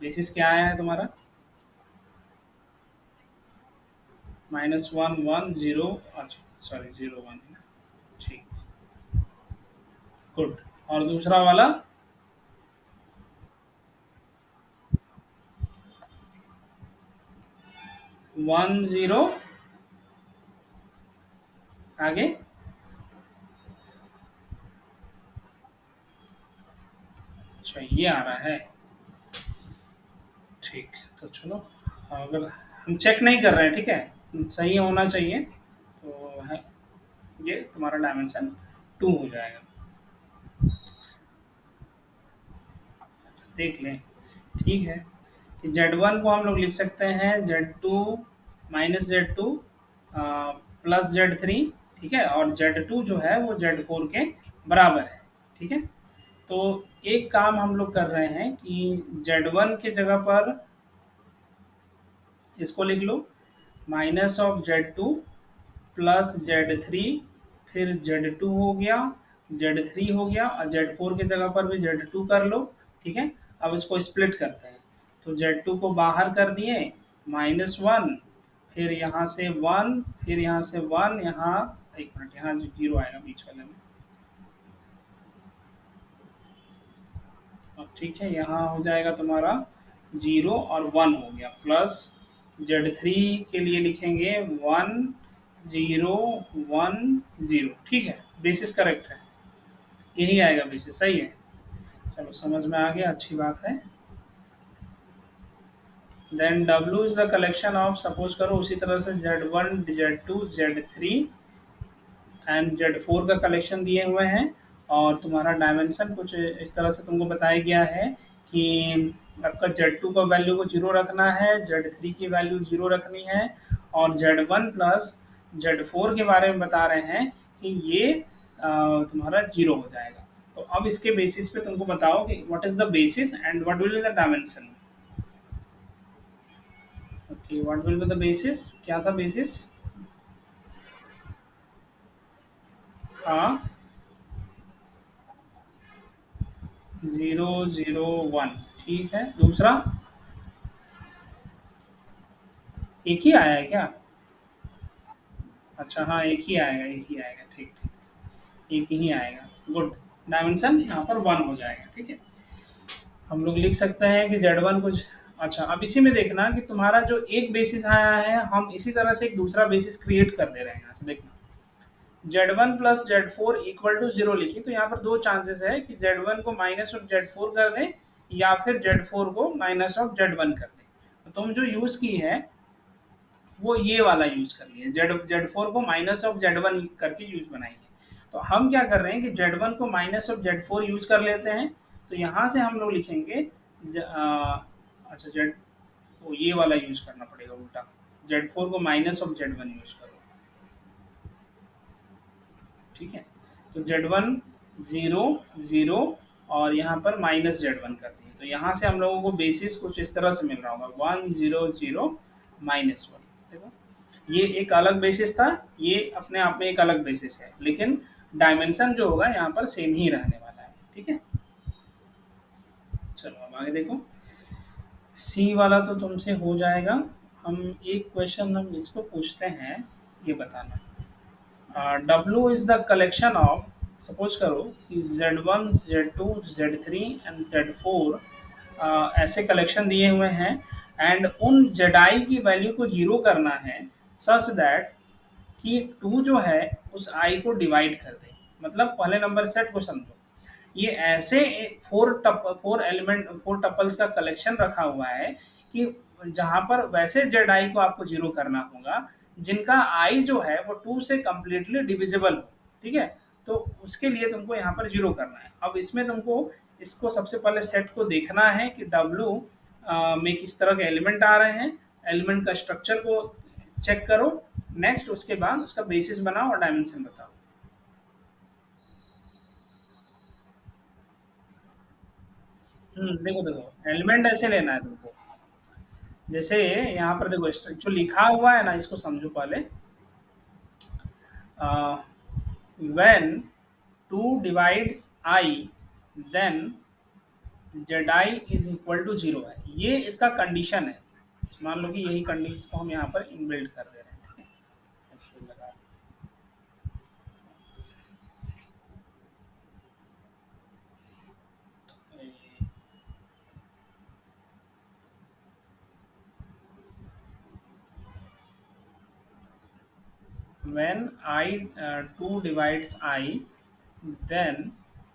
बेसिस क्या आया है तुम्हारा? -1 1 0, अच्छा सॉरी 0 1, ठीक, गुड। और दूसरा वाला? 1 0, आगे? अच्छा ये आ रहा है, ठीक। तो चलो, अगर हम चेक नहीं कर रहे हैं, ठीक है, सही होना चाहिए, तो है ये तुम्हारा डायमेंशन 2 हो जाएगा। अच्छा देख लें, ठीक है, कि Z1 को हम लोग लिख सकते हैं Z2 minus Z2 plus Z3, ठीक है, और Z2 जो है वो Z4 के बराबर है, ठीक है। तो एक काम हम लोग कर रहे हैं कि Z1 की जगह पर इसको लिख लो -(Z2) प्लस Z3, फिर Z2 हो गया, Z3 हो गया, और Z4 की जगह पर भी Z2 कर लो, ठीक है। अब इसको स्प्लिट करते हैं, तो Z2 को बाहर कर दिए -1, फिर यहाँ से 1, फिर यहाँ से 1, यहाँ 1 मिनट, यहाँ 0 आएगा बीच वाले में। अब ठीक है, यहाँ हो जाएगा तुम्हारा 0 और 1 हो गया, प्लस Z3 के लिए लिखेंगे 1 0 1 0। ठीक है, बेसिस करेक्ट है, यही आएगा बेसिस, सही है। चलो समझ में आ गया, अच्छी बात है। Then W is the collection of, suppose करो उसी तरह से Z1 Z2 Z3 and Z4 का कलेक्शन दिए हुए हैं, और तुम्हारा डायमेंशन कुछ इस तरह से तुमको बताया गया है कि आपका Z2 का वैल्यू को 0 रखना है, Z3 की वैल्यू 0 रखनी है, और Z1 प्लस Z4 के बारे में बता रहे हैं कि ये तुम्हारा 0 हो जाएगा। तो अब इसके बेसिस पे तुमको बताओ कि what is the basis and what will be the dimension. Okay, what will be the basis, क्या था बेसिस? हाँ, 0 0 1। ठीक है, दूसरा एक ही आया है क्या? अच्छा हाँ, एक ही आएगा, एक ही आएगा, ठीक ठीक, एक ही आएगा, गुड। डायमेंशन यहाँ पर 1 हो जाएगा, ठीक है। हम लोग लिख सकते हैं कि Z1 कुछ, अच्छा अब इसी में देखना कि तुम्हारा जो एक बेसिस आया है, हम इसी तरह से एक दूसरा बेसिस क्रिएट कर दे रहे हैं। यहाँ से देखना, Z1 plus Z4 equal to 0 लिखी, तो यहाँ पर दो चांसेस है कि Z1 को माइनस ऑफ Z4 कर दें, या फिर Z4 को माइनस ऑफ Z1 कर दें। तो तुम जो यूज की है वो ये वाला यूज कर लिए, Z4 को माइनस ऑफ Z1 करके यूज बनाएंगे। तो हम क्या कर रहे हैं कि Z1 को माइनस ऑफ Z4 यूज कर लेते हैं। तो यहाँ से हम लोग लिखेंगे अच्छा जेड, वो ये वाला यूज करना पड़ेगा उल्टा, Z4 को माइनस ऑफ Z1 यूज करो। ठीक है, तो Z1 0 0 और यहाँ पर माइनस Z1 कर दिए, तो यहाँ से हम लोगों को बेसिस कुछ इस तरह से मिल रहा होगा 1 0 0 -1। देखो, ये एक अलग बेसिस था, ये अपने आप में एक अलग बेसिस है, लेकिन डायमेंशन जो होगा यहाँ पर सेम ही रहने वाला है। ठीक है, चलो अब आगे देखो। सी वाला तो तुमसे हो जाएगा। हम एक क्वेश्चन हम इसको पूछते हैं, ये बताना। W is the collection of, suppose करो कि Z1 Z2 Z3 and Z4 ऐसे कलेक्शन दिए हुए हैं, एंड उन Zi की वैल्यू को 0 करना है, सच दैट कि 2 जो है उस I को डिवाइड कर दे। मतलब पहले नंबर सेट को समझो, ये ऐसे 4 टपल्स का कलेक्शन रखा हुआ है कि जहाँ पर वैसे Zi को आपको 0 करना होगा जिनका I जो है वो 2 से कंप्लीटली डिविजिबल हो। ठीक है, तो उसके लिए तुमको यहाँ पर 0 करना है। अब इसमें तुमको इसको सबसे पहले सेट को देखना है कि W में किस तरह के एलिमेंट आ रहे हैं, एलिमेंट का स्ट्रक्चर को चेक करो। नेक्स्ट उसके बाद उसका बेसिस बनाओ और डायमेंशन बताओ। देखो देखो, एलिमेंट ऐसे लेना है तुमको, जैसे यहाँ पर देखो जो लिखा हुआ है ना, इसको समझो पहले। When 2 divides I, then Zi is equal to 0 है, ये इसका कंडीशन है। मान लो कि यही कंडीशन को हम यहाँ पर इनबिल्ड कर दे रहे हैं। ठीक है, ऐसे लगा दें। when I 2 divides I, then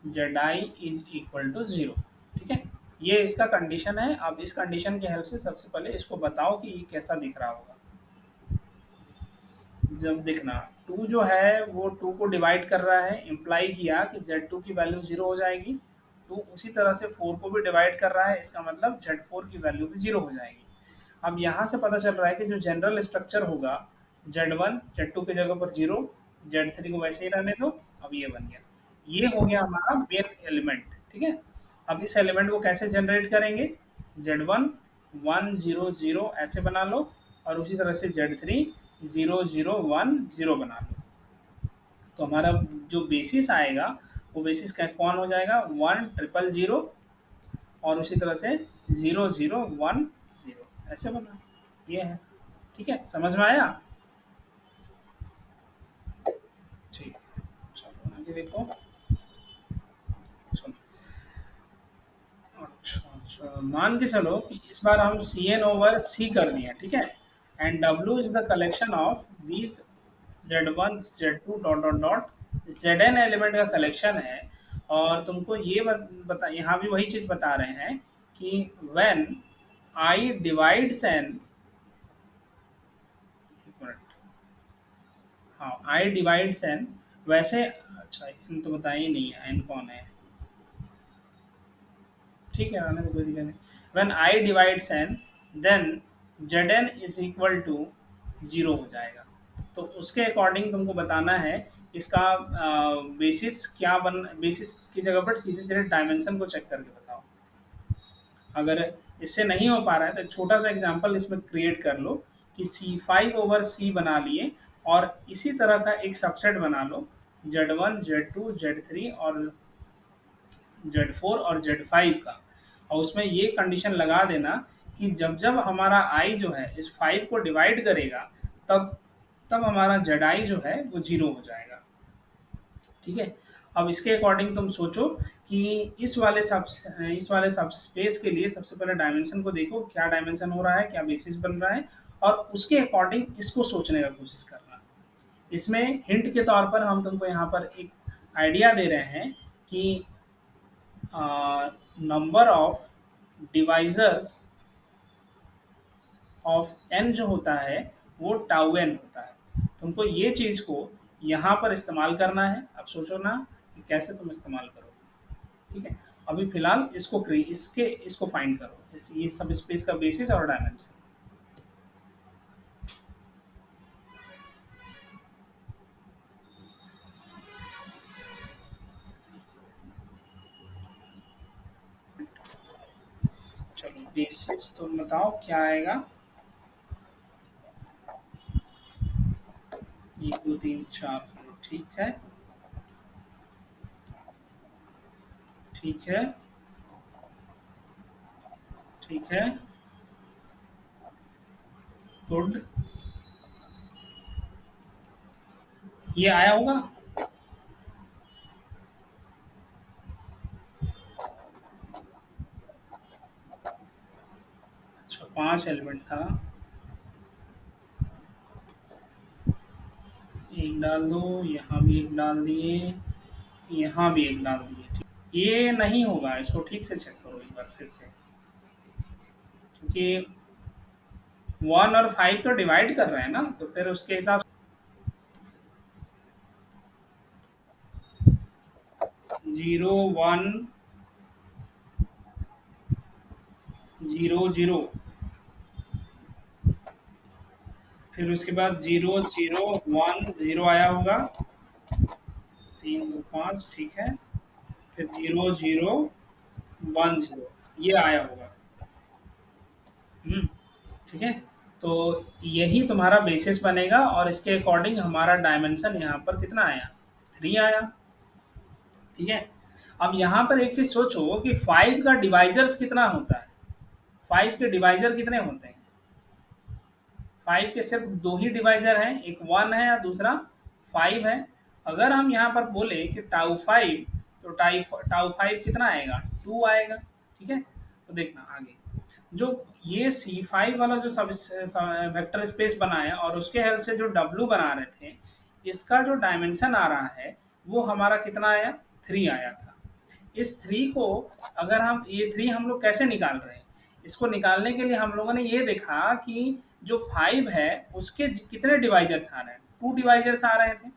Zi is equal to 0। ठीक है, ये इसका कंडीशन है। अब इस कंडीशन की हेल्प से सबसे पहले इसको बताओ कि ये कैसा दिख रहा होगा। जब देखना 2 जो है वो 2 को डिवाइड कर रहा है, इम्प्लाई किया कि Z2 की वैल्यू 0 हो जाएगी। 2 उसी तरह से 4 को भी डिवाइड कर रहा है, इसका मतलब Z4 की वैल्यू भी 0 हो जाएगी। अब यहाँ से पता चल रहा है कि जो जनरल स्ट्रक्चर होगा, Z1 Z2 की जगह पर 0, Z3 को वैसे ही रहने दो। अब ये बन गया, ये हो गया हमारा मेन एलिमेंट। ठीक है, अब इस एलिमेंट को कैसे जनरेट करेंगे, Z1 1 0 0 ऐसे बना लो, और उसी तरह से Z3 0 0 1 0 बना लो। तो हमारा जो बेसिस आएगा वो बेसिस कौन हो जाएगा, 1 ट्रिपल 0, और उसी तरह से 0 0 1 0 ऐसे बना, ये है। ठीक है, समझ में आया? ठीक है, चलो आगे देखो। चलो, अच्छा अच्छा, मान के चलो कि इस बार हम सी एन ओवर सी कर दिए, ठीक है, and W is the collection of these Z one Z to dot dot dot Z an element का कलेक्शन है। और तुमको ये बता, यहाँ भी वही चीज बता रहे हैं कि व्हेन आई डिवाइड्स एन, एक मिनट, हाँ आई डिवाइड्स एन, वैसे अच्छा इन तो बताया ही नहीं है एन कौन है, ठीक है आने में कोई दिक्कत नहीं। When I divides N then Z N is equal to zero हो जाएगा। तो उसके अकॉर्डिंग तुमको बताना है इसका बेसिस क्या बन, बेसिस की जगह पर सीधे सीधे डायमेंशन को चेक करके बताओ। अगर इससे नहीं हो पा रहा है तो एक छोटा सा एग्जांपल इसमें क्रिएट कर लो कि सी फाइव ओवर सी बना लिए और इसी तरह का एक सबसेट बना लो Z one Z two Z three और जेड फोर और जेड फाइव का। और उसमें ये कंडीशन लगा देना कि जब जब हमारा आई जो है इस फाइव को डिवाइड करेगा तब तब हमारा जेड आई जो है वो जीरो हो जाएगा, ठीक है। अब इसके अकॉर्डिंग तुम सोचो कि इस वाले सब स्पेस के लिए सबसे पहले डायमेंशन को देखो, क्या डायमेंशन हो रहा है, क्या बेसिस बन रहा है, और उसके अकॉर्डिंग इसको सोचने का कोशिश करना। इसमें हिंट के तौर पर हम तुमको यहाँ पर एक आइडिया दे रहे हैं कि number of divisors of N जो होता है वो टाउ एन होता है। तुमको ये चीज़ को यहाँ पर इस्तेमाल करना है। अब सोचो ना कि कैसे तुम इस्तेमाल करोगे, ठीक है। अभी फिलहाल इसको फाइंड करो, ये सब स्पेस का बेसिस और डायमेंशन। चलो बेसिस तुम बताओ क्या आएगा। एक दो तीन चार, ठीक है, ठीक है, ठीक है, गुड, ये आया होगा। अच्छा पांच एलिमेंट था, एक डाल दो, यहाँ भी एक डाल दिए, यहाँ भी एक डाल दिए, ठीक। ये नहीं होगा, इसको ठीक से चेक करो एक बार फिर से, क्योंकि वन और फाइव तो डिवाइड कर रहे हैं ना, तो फिर उसके हिसाब से जीरो वन जीरो जीरो, फिर उसके बाद जीरो जीरो वन जीरो आया होगा, तीन दो पाँच, ठीक है, फिर जीरो जीरो वन जीरो, ये आया होगा। ठीक है, तो यही तुम्हारा बेसिस बनेगा और इसके अकॉर्डिंग हमारा डायमेंशन यहाँ पर कितना आया, थ्री आया, ठीक है। अब यहाँ पर एक चीज सोचो कि फाइव का डिवाइजर्स कितना होता है, फाइव के डिवाइजर कितने होते हैं। फाइव के सिर्फ दो ही डिवाइजर हैं, एक वन है और दूसरा फाइव है। अगर हम यहाँ पर बोले कि टाउ फाइव, तो टाउ फाइव कितना आएगा, टू आएगा, ठीक है। तो देखना आगे जो ये सी फाइव वाला जो सब वेक्टर स्पेस बना है और उसके हेल्प से जो डब्लू बना रहे थे, इसका जो डायमेंशन आ रहा है वो हमारा कितना आया, थ्री आया था। इस थ्री को अगर हम, ये थ्री हम लोग कैसे निकाल रहे हैं, इसको निकालने के लिए हम लोगों ने ये देखा कि जो फाइव है उसके कितने डिवाइजर्स आ रहे हैं, टू डिवाइजर्स आ रहे थे।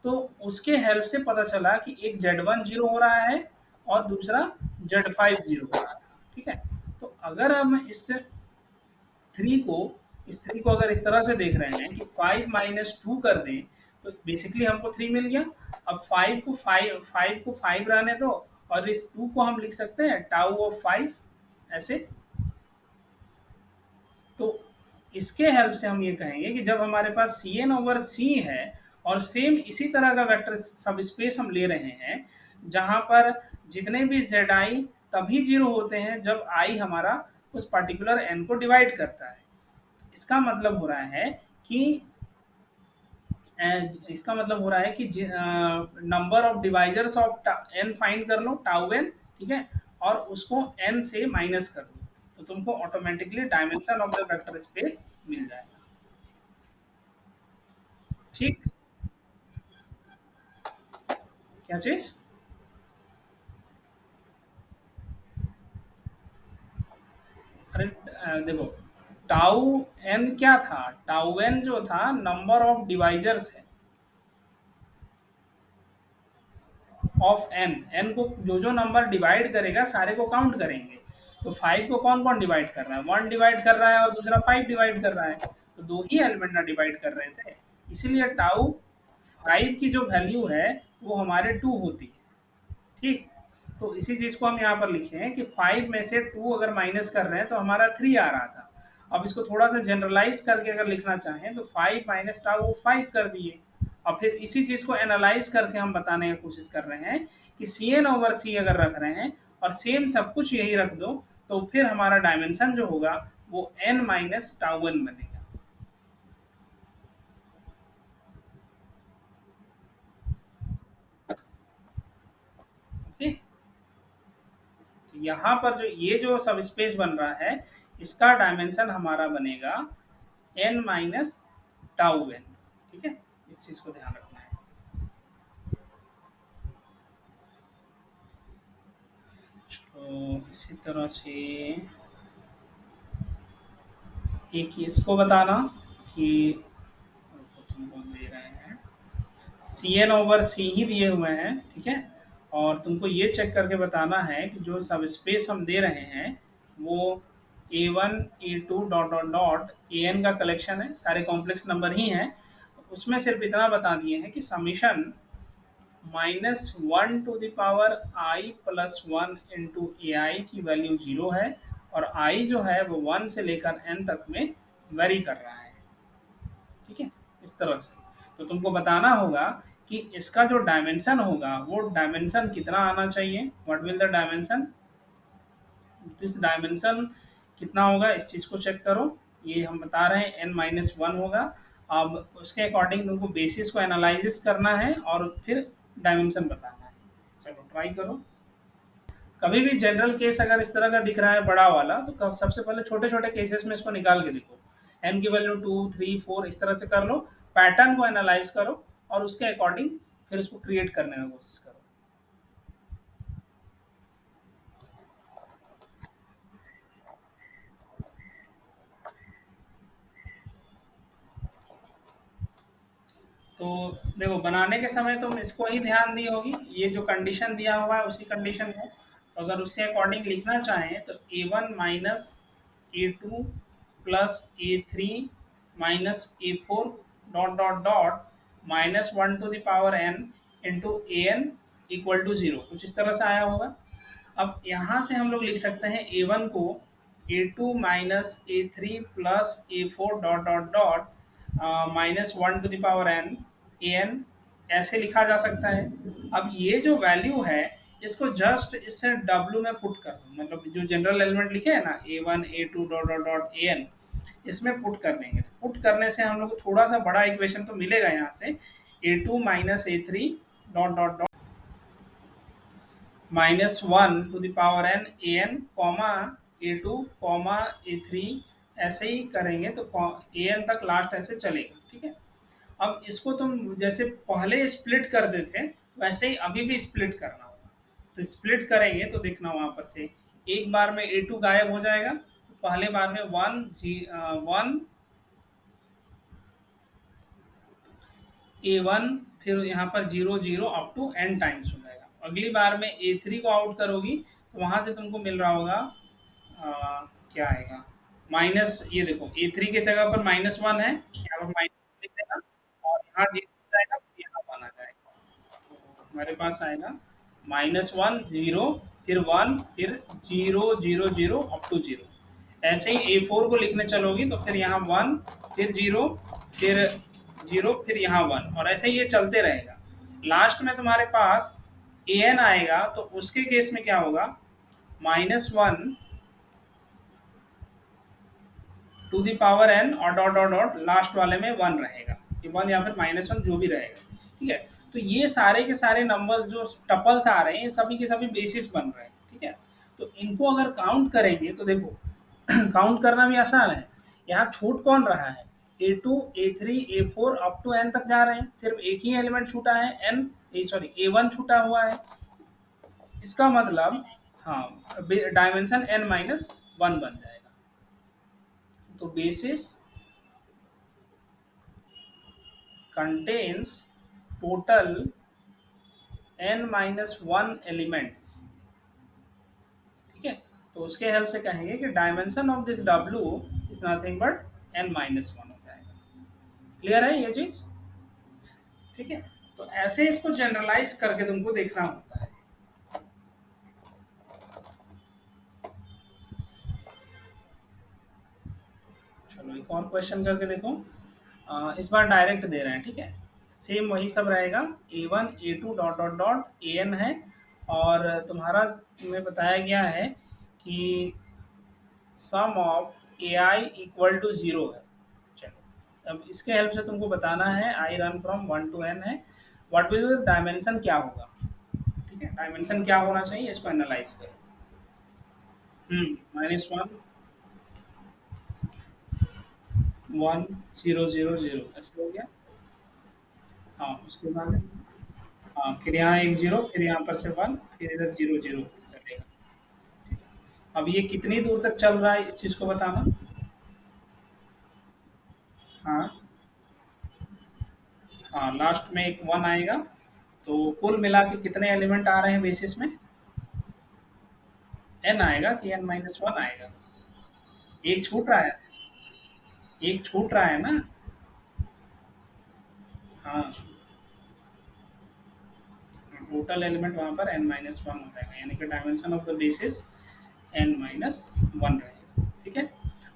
तो उसके हेल्प से पता चला कि एक जेड वन जीरो हो रहा है और दूसरा जेड फाइव जीरो हो रहा था, ठीक है। तो अगर हम इस थ्री को इस थ्री को अगर इस तरह से देख रहे हैं कि फाइव माइनस टू कर दें तो बेसिकली हमको थ्री मिल गया। अब फाइव को फाइव रहने दो और इस टू को हम लिख सकते हैं टाउ ऑफ फाइव ऐसे। तो इसके हेल्प से हम ये कहेंगे कि जब हमारे पास सी एन ओवर सी है और सेम इसी तरह का वेक्टर सब स्पेस हम ले रहे हैं जहां पर जितने भी जेड आई तभी जीरो होते हैं जब आई हमारा उस पर्टिकुलर एन को डिवाइड करता है। इसका मतलब हो रहा है कि इसका मतलब हो रहा है कि number of divisors of N find कर लो, टाउ एन, ठीक है, और उसको एन से माइनस कर दो, तो तुमको automatically dimension of the vector space मिल जाएगा। ठीक, क्या चीज? अरे देखो, टाउ एन क्या था? टाउ एन जो था नंबर ऑफ डिवाइजर्स है ऑफ एन। एन को जो जो नंबर डिवाइड करेगा सारे को काउंट करेंगे। तो 5 को कौन कौन डिवाइड कर रहा है? 1 डिवाइड कर रहा है और दूसरा 5 डिवाइड कर रहा है, तो दो ही एलिमेंट ना डिवाइड कर रहे थे, इसीलिए टाउ 5 की जो वैल्यू है वो हमारे 2 होती है। ठीक, तो इसी चीज को हम यहाँ पर लिखे हैं कि 5 में से 2 अगर माइनस कर रहे हैं तो हमारा 3 आ रहा था। अब इसको थोड़ा सा जनरलाइज करके अगर लिखना चाहें तो 5 माइनस टाउ वो 5 कर दिए। और फिर इसी चीज को एनालाइज करके हम बताने की कोशिश कर रहे हैं कि सी एन ओवर सी अगर रख रहे हैं और सेम सब कुछ यही रख दो, तो फिर हमारा डायमेंशन जो होगा वो एन माइनस टाउ एन बनेगा। ओके, तो यहाँ पर जो ये जो सब स्पेस बन रहा है इसका डायमेंशन हमारा बनेगा एन माइनस टाउ एन। ठीक है, इस चीज को ध्यान रखना है। तो इसी तरह से एक इसको बताना कि तुमको दे रहे हैं सी एन ओवर सी ही दिए हुए हैं, ठीक है, और तुमको ये चेक करके बताना है कि जो सब स्पेस हम दे रहे हैं वो A1 A2 dot dot dot A N का कलेक्शन है, सारे कॉम्प्लेक्स नंबर ही हैं। उसमें सिर्फ इतना बता दिए हैं कि summation -1 to the power I plus one into A I की वैल्यू 0 है, और आई जो है वो 1 से लेकर n तक में वेरी कर रहा है। ठीक है, इस तरह से तो तुमको बताना होगा कि इसका जो डायमेंशन होगा वो डायमेंशन कितना आना चाहिए, what will the dimension, this dimension कितना होगा, इस चीज़ को चेक करो। ये हम बता रहे हैं n-1 होगा। अब उसके अकॉर्डिंग तुमको बेसिस को एनालिसिस करना है और फिर डायमेंशन बताना है। चलो ट्राई करो। कभी भी जनरल केस अगर इस तरह का दिख रहा है बड़ा वाला, तो सबसे पहले छोटे छोटे केसेस में इसको निकाल के देखो। एन की वैल्यू 2 3 4 इस तरह से कर लो, पैटर्न को एनालाइज करो और उसके अकॉर्डिंग फिर उसको क्रिएट करने की कोशिश करो। तो देखो, बनाने के समय तुम इसको ही ध्यान दी होगी, ये जो कंडीशन दिया हुआ है उसी कंडीशन को, तो अगर उसके अकॉर्डिंग लिखना चाहें तो A1 minus A2 plus A3 minus A4 dot dot dot -1 to the power n into A N equal to 0, कुछ इस तरह से आया होगा। अब यहाँ से हम लोग लिख सकते हैं A1 को A2 minus A3 plus A4 dot dot dot -1 to the power n A N, ऐसे लिखा जा सकता है। अब ये जो वैल्यू है इसको जस्ट इससे W में पुट कर दो, मतलब जो जनरल एलिमेंट लिखे हैं ना A1 A2 dot dot dot A N, इसमें पुट कर देंगे। तो पुट करने से हम लोग को थोड़ा सा बड़ा इक्वेशन तो मिलेगा यहाँ से, A2 minus A3 dot dot dot -1 to the power n A N comma A2 comma A3, ऐसे ही करेंगे तो ए एन तक लास्ट ऐसे चलेगा। ठीक है, अब इसको तुम जैसे पहले स्प्लिट कर देते वैसे ही अभी भी स्प्लिट करना होगा। तो स्प्लिट करेंगे तो देखना वहां पर से एक बार में A2 गायब हो जाएगा, तो पहले बार में 1 A1, फिर यहाँ पर 0 0 अप टू n टाइम्स हो जाएगा। अगली बार में A3 को आउट करोगी तो वहां से तुमको मिल रहा होगा क्या आएगा, माइनस, ये देखो A3 की जगह पर -1 है, यहाँ पर माइनस लिख देना और यहाँ 0 जाएगा, फिर यहाँ 1 आ जाएगा। तो हमारे पास आएगा -1 0 फिर 1 फिर 0 0 0 अप टू 0। ऐसे ही A4 को लिखने चलोगी तो फिर यहाँ 1 फिर 0 फिर 0 फिर यहाँ 1, और ऐसे ही ये चलते रहेगा। लास्ट में तुम्हारे पास an आएगा तो उसके केस में क्या होगा, -1 टू द पावर n और डॉट डॉट डॉट लास्ट वाले में 1 रहेगा, ये 1 या फिर -1 जो भी रहेगा, ठीक है। तो ये सारे के सारे नंबर्स जो टपल्स आ रहे हैं, ये सभी के सभी बेसिस बन रहे हैं, ठीक है। तो इनको अगर काउंट करेंगे तो देखो काउंट करना भी आसान है। यहाँ छूट कौन रहा है, A2 A3 A4 up to n तक जा रहे हैं, सिर्फ एक ही एलिमेंट छूटा है, n सॉरी A1 छूटा हुआ है। इसका मतलब हाँ, डायमेंशन n-1 बन जाएगा। तो basis contains total n-1 elements, ठीक है। तो उसके हेल्प से कहेंगे कि dimension of this W is nothing but n-1 हो जाएगा। क्लियर है ये चीज, ठीक है। तो ऐसे इसको जनरलाइज करके तुमको देखना होता है। चलो एक और क्वेश्चन करके देखो। इस बार डायरेक्ट दे रहे हैं, ठीक है। सेम वही सब रहेगा, A1 A2 dot dot dot An है, और तुम्हारा में बताया गया है कि sum of AI equal to 0 है। चलो अब इसके हेल्प से तुमको बताना है, I run from 1 to n है, व्हाट विल डायमेंशन क्या होगा, ठीक है। डायमेंशन क्या होना चाहिए इसको एनालाइज करो। -1 1 0 0 0 ऐसे हो गया। हाँ उसके बाद हाँ, फिर यहाँ एक जीरो, फिर यहाँ पर से 1, फिर इधर 0 0 चलेगा। अब ये कितनी दूर तक चल रहा है इस चीज को बताना। हाँ हाँ, लास्ट में एक 1 आएगा। तो कुल मिला के कितने एलिमेंट आ रहे हैं बेसिस में, n आएगा कि n-1 आएगा। एक छूट रहा है, एक छूट रहा है ना। हाँ, टोटल एलिमेंट वहां पर n-1 हो जाएगा, यानी कि dimension of the basis n-1 रहेगा, ठीक है।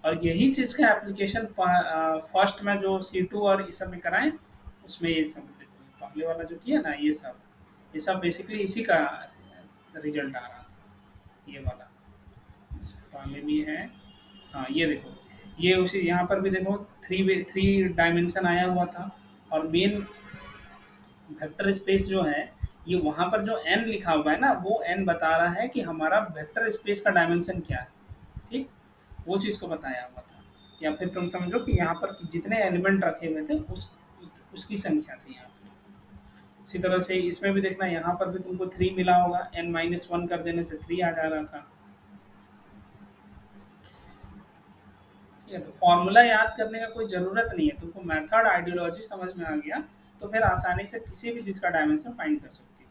और यही चीज का एप्लीकेशन फर्स्ट में जो C2 और ये सब में कराएं, उसमें ये सब देखो, पहले वाला जो किया ना, ये सब बेसिकली इसी का रिजल्ट आ रहा था, ये वाला इससे पहले भी है। हाँ ये देखो, ये उसी यहाँ पर भी देखो, थ्री डायमेंशन आया हुआ था, और मेन वेक्टर स्पेस जो है, ये वहाँ पर जो n लिखा हुआ है ना, वो n बता रहा है कि हमारा वेक्टर स्पेस का डायमेंशन क्या है, ठीक। वो चीज़ को बताया हुआ था। या फिर तुम समझो कि यहाँ पर जितने एलिमेंट रखे हुए थे उसकी संख्या थी यहाँ पर। इसी तरह से इसमें भी देखना, यहाँ पर भी तुमको 3 मिला होगा, n-1 कर देने से 3 आ जा रहा था, ठीक है। तो फॉर्मूला याद करने का कोई ज़रूरत नहीं है, तुमको मेथड आइडियोलॉजी समझ में आ गया तो फिर आसानी से किसी भी चीज़ का डायमेंशन फाइंड कर सकते हो।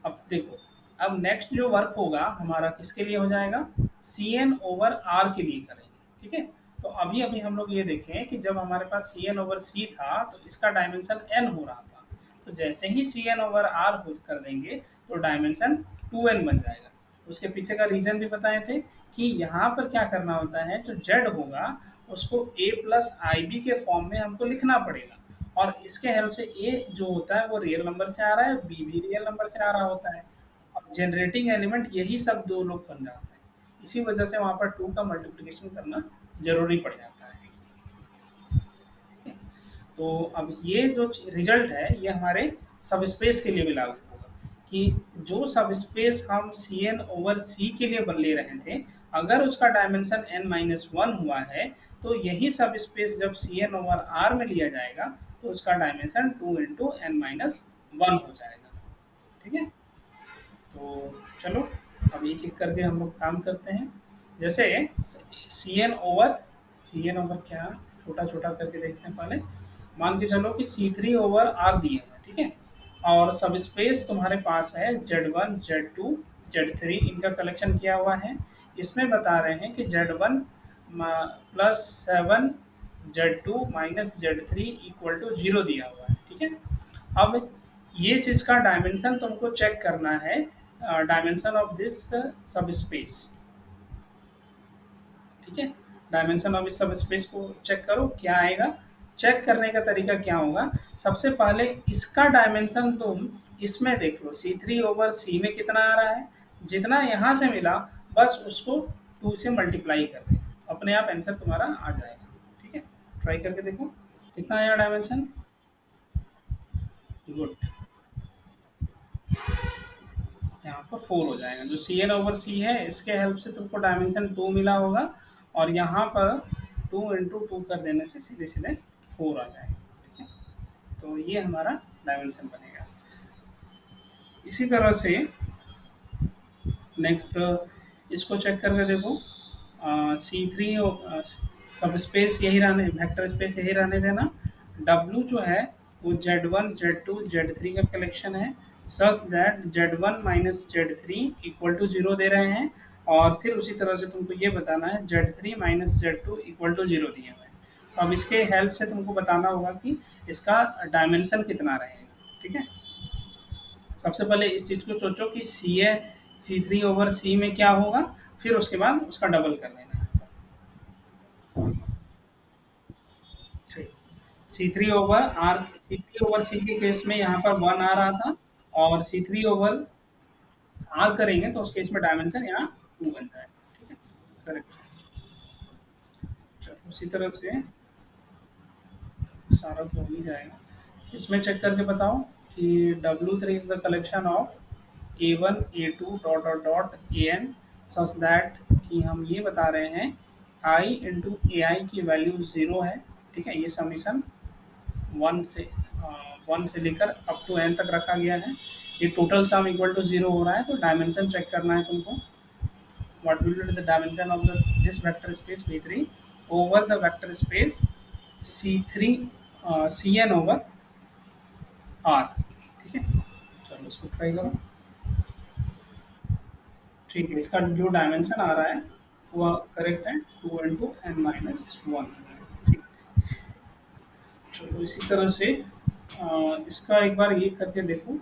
अब देखो, अब नेक्स्ट जो वर्क होगा हमारा किसके लिए हो जाएगा, Cn ओवर R के लिए करेंगे, ठीक है। तो अभी अभी हम लोग ये देखें कि जब हमारे पास Cn ओवर C था तो इसका डायमेंशन n हो रहा था, तो जैसे ही Cn ओवर R कर देंगे तो डायमेंशन 2n बन जाएगा। उसके पीछे का रीजन भी बताए थे कि यहाँ पर क्या करना होता है, जो z होगा उसको a प्लस आई बी के फॉर्म में हमको लिखना पड़ेगा, और इसके हेल्प से a जो होता है वो रियल नंबर से आ रहा है, b भी रियल नंबर से आ रहा होता है, और जनरेटिंग एलिमेंट यही सब दो लोग बन जाते हैं। इसी वजह से वहाँ पर 2 का मल्टीप्लिकेशन करना जरूरी पड़ जाता है, ठीक है? तो अब ये जो रिजल्ट है ये हमारे सब स्पेस के लिए भी लागू होगा, कि जो सब स्पेस हम Cn ओवर C के लिए ले रहे थे, अगर उसका डायमेंशन n-1 हुआ है, तो यही सब स्पेस जब Cn ओवर R में लिया जाएगा तो उसका डायमेंशन 2 इंटू n-1 हो जाएगा, ठीक है। तो चलो अब एक एक करके हम लोग काम करते हैं। जैसे सी एन ओवर क्या, छोटा छोटा करके देखते हैं पहले। मान के चलो कि C3 ओवर R दिए हैं, ठीक है। और सब स्पेस तुम्हारे पास है Z1 Z2 Z3, इनका कलेक्शन किया हुआ है। इसमें बता रहे हैं कि Z1 plus 7 Z2 minus Z3 equal to 0 दिया हुआ है, ठीक है। अब ये चीज़ का डायमेंशन तुमको चेक करना है, डायमेंशन ऑफ दिस सब स्पेस, ठीक है। डायमेंशन ऑफ इस सब स्पेस को चेक करो क्या आएगा। चेक करने का तरीका क्या होगा, सबसे पहले इसका डायमेंशन तुम इसमें देख लो, C3 ओवर C में कितना आ रहा है, जितना यहाँ से मिला बस उसको 2 से मल्टीप्लाई कर दें। अब अपने आप आंसर तुम्हारा आ जाएगा। ठीक है, ट्राई करके देखो कितना आया डायमेंशन। गुड, यहाँ पर 4 हो जाएगा। जो सी एन ओवर सी है इसके हेल्प से तुमको डायमेंशन 2 मिला होगा, और यहाँ पर 2 इंटू 2 कर देने से सीधे सीधे 4 आ जाएगा। ठीक है, तो ये हमारा डायमेंशन बनेगा। इसी तरह से नेक्स्ट इसको चेक करके देखो। सी थ्री सब स्पेस यही रहने, वेक्टर स्पेस यही रहने देना। डब्ल्यू जो है वो Z one Z two Z three का कलेक्शन है, such that Z one minus Z three equal to zero दे रहे हैं। और फिर उसी तरह से तुमको ये बताना है Z three minus Z two equal to zero दिए हुए हैं। तो अब इसके हेल्प से तुमको बताना होगा कि इसका डायमेंशन कितना रहेगा। ठीक है, सबसे पहले इस चीज़ को सोचो कि सी है, सी थ्री ओवर सी में क्या होगा, फिर उसके बाद उसका डबल कर देना है। ठीक, C three over R, C three over C के केस में यहाँ पर वन आ रहा था, और सी थ्री ओवर आर करेंगे तो उस केस में डायमेंशन यहाँ टू बन जाएगा। ठीक है, करेक्ट। चलो उसी तरह से सारा तो हो ही जाएगा। इसमें चेक करके बताओ कि W three is the collection of A one A two dot dot dot A N such that, कि हम ये बता रहे हैं आई इंटू ए आई की वैल्यू ज़ीरो है। ठीक है, ये समीशन वन से वन से लेकर अप टू एन तक रखा गया है। ये total sum equal to zero हो रहा है, तो डायमेंशन चेक करना है तुमको। What will be the dimension of this vector space V three over the vector space C three C N over R. ठीक है, चलो इसको ट्राई करो। ठीक है, इसका जो डायमेंशन आ रहा है वो करेक्ट है, two into N minus one. ठीक, चलो इसी तरह से इसका एक बार ये करके देखो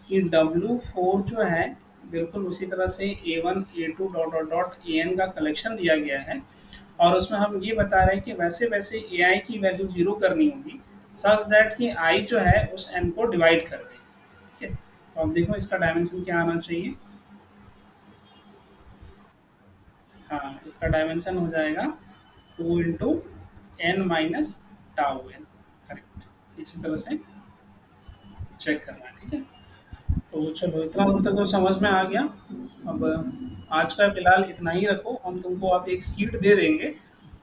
कि डब्ल्यू फोर जो है बिल्कुल उसी तरह से A one A two dot dot dot A N का कलेक्शन दिया गया है, और उसमें हम ये बता रहे हैं कि वैसे वैसे ए आई की वैल्यू जीरो करनी होगी, सच दैट कि आई जो है उस एन को डिवाइड कर दे। ठीक है, तो अब देखो इसका डायमेंशन क्या आना चाहिए। हाँ, इसका डायमेंशन हो जाएगा two into N minus tau N. Correct, इसी तरह से चेक करना है। ठीक है, तो चलो इतना दूर तक तो समझ में आ गया। अब आज का फिलहाल इतना ही रखो, हम तुमको अब एक शीट दे देंगे।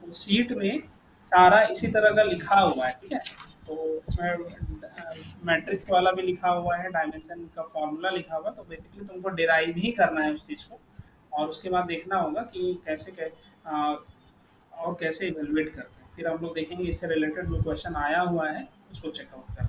उस शीट में सारा इसी तरह का लिखा हुआ है। ठीक है, तो इसमें मैट्रिक्स वाला भी लिखा हुआ है, डायमेंशन का फॉर्मूला लिखा हुआ है, तो बेसिकली तुमको डिराइव ही करना है उस चीज़ को, और उसके बाद देखना होगा कि और कैसे इवेलुएट करते हैं। फिर हम लोग देखेंगे इससे रिलेटेड जो क्वेश्चन आया हुआ है उसको चेकआउट करना।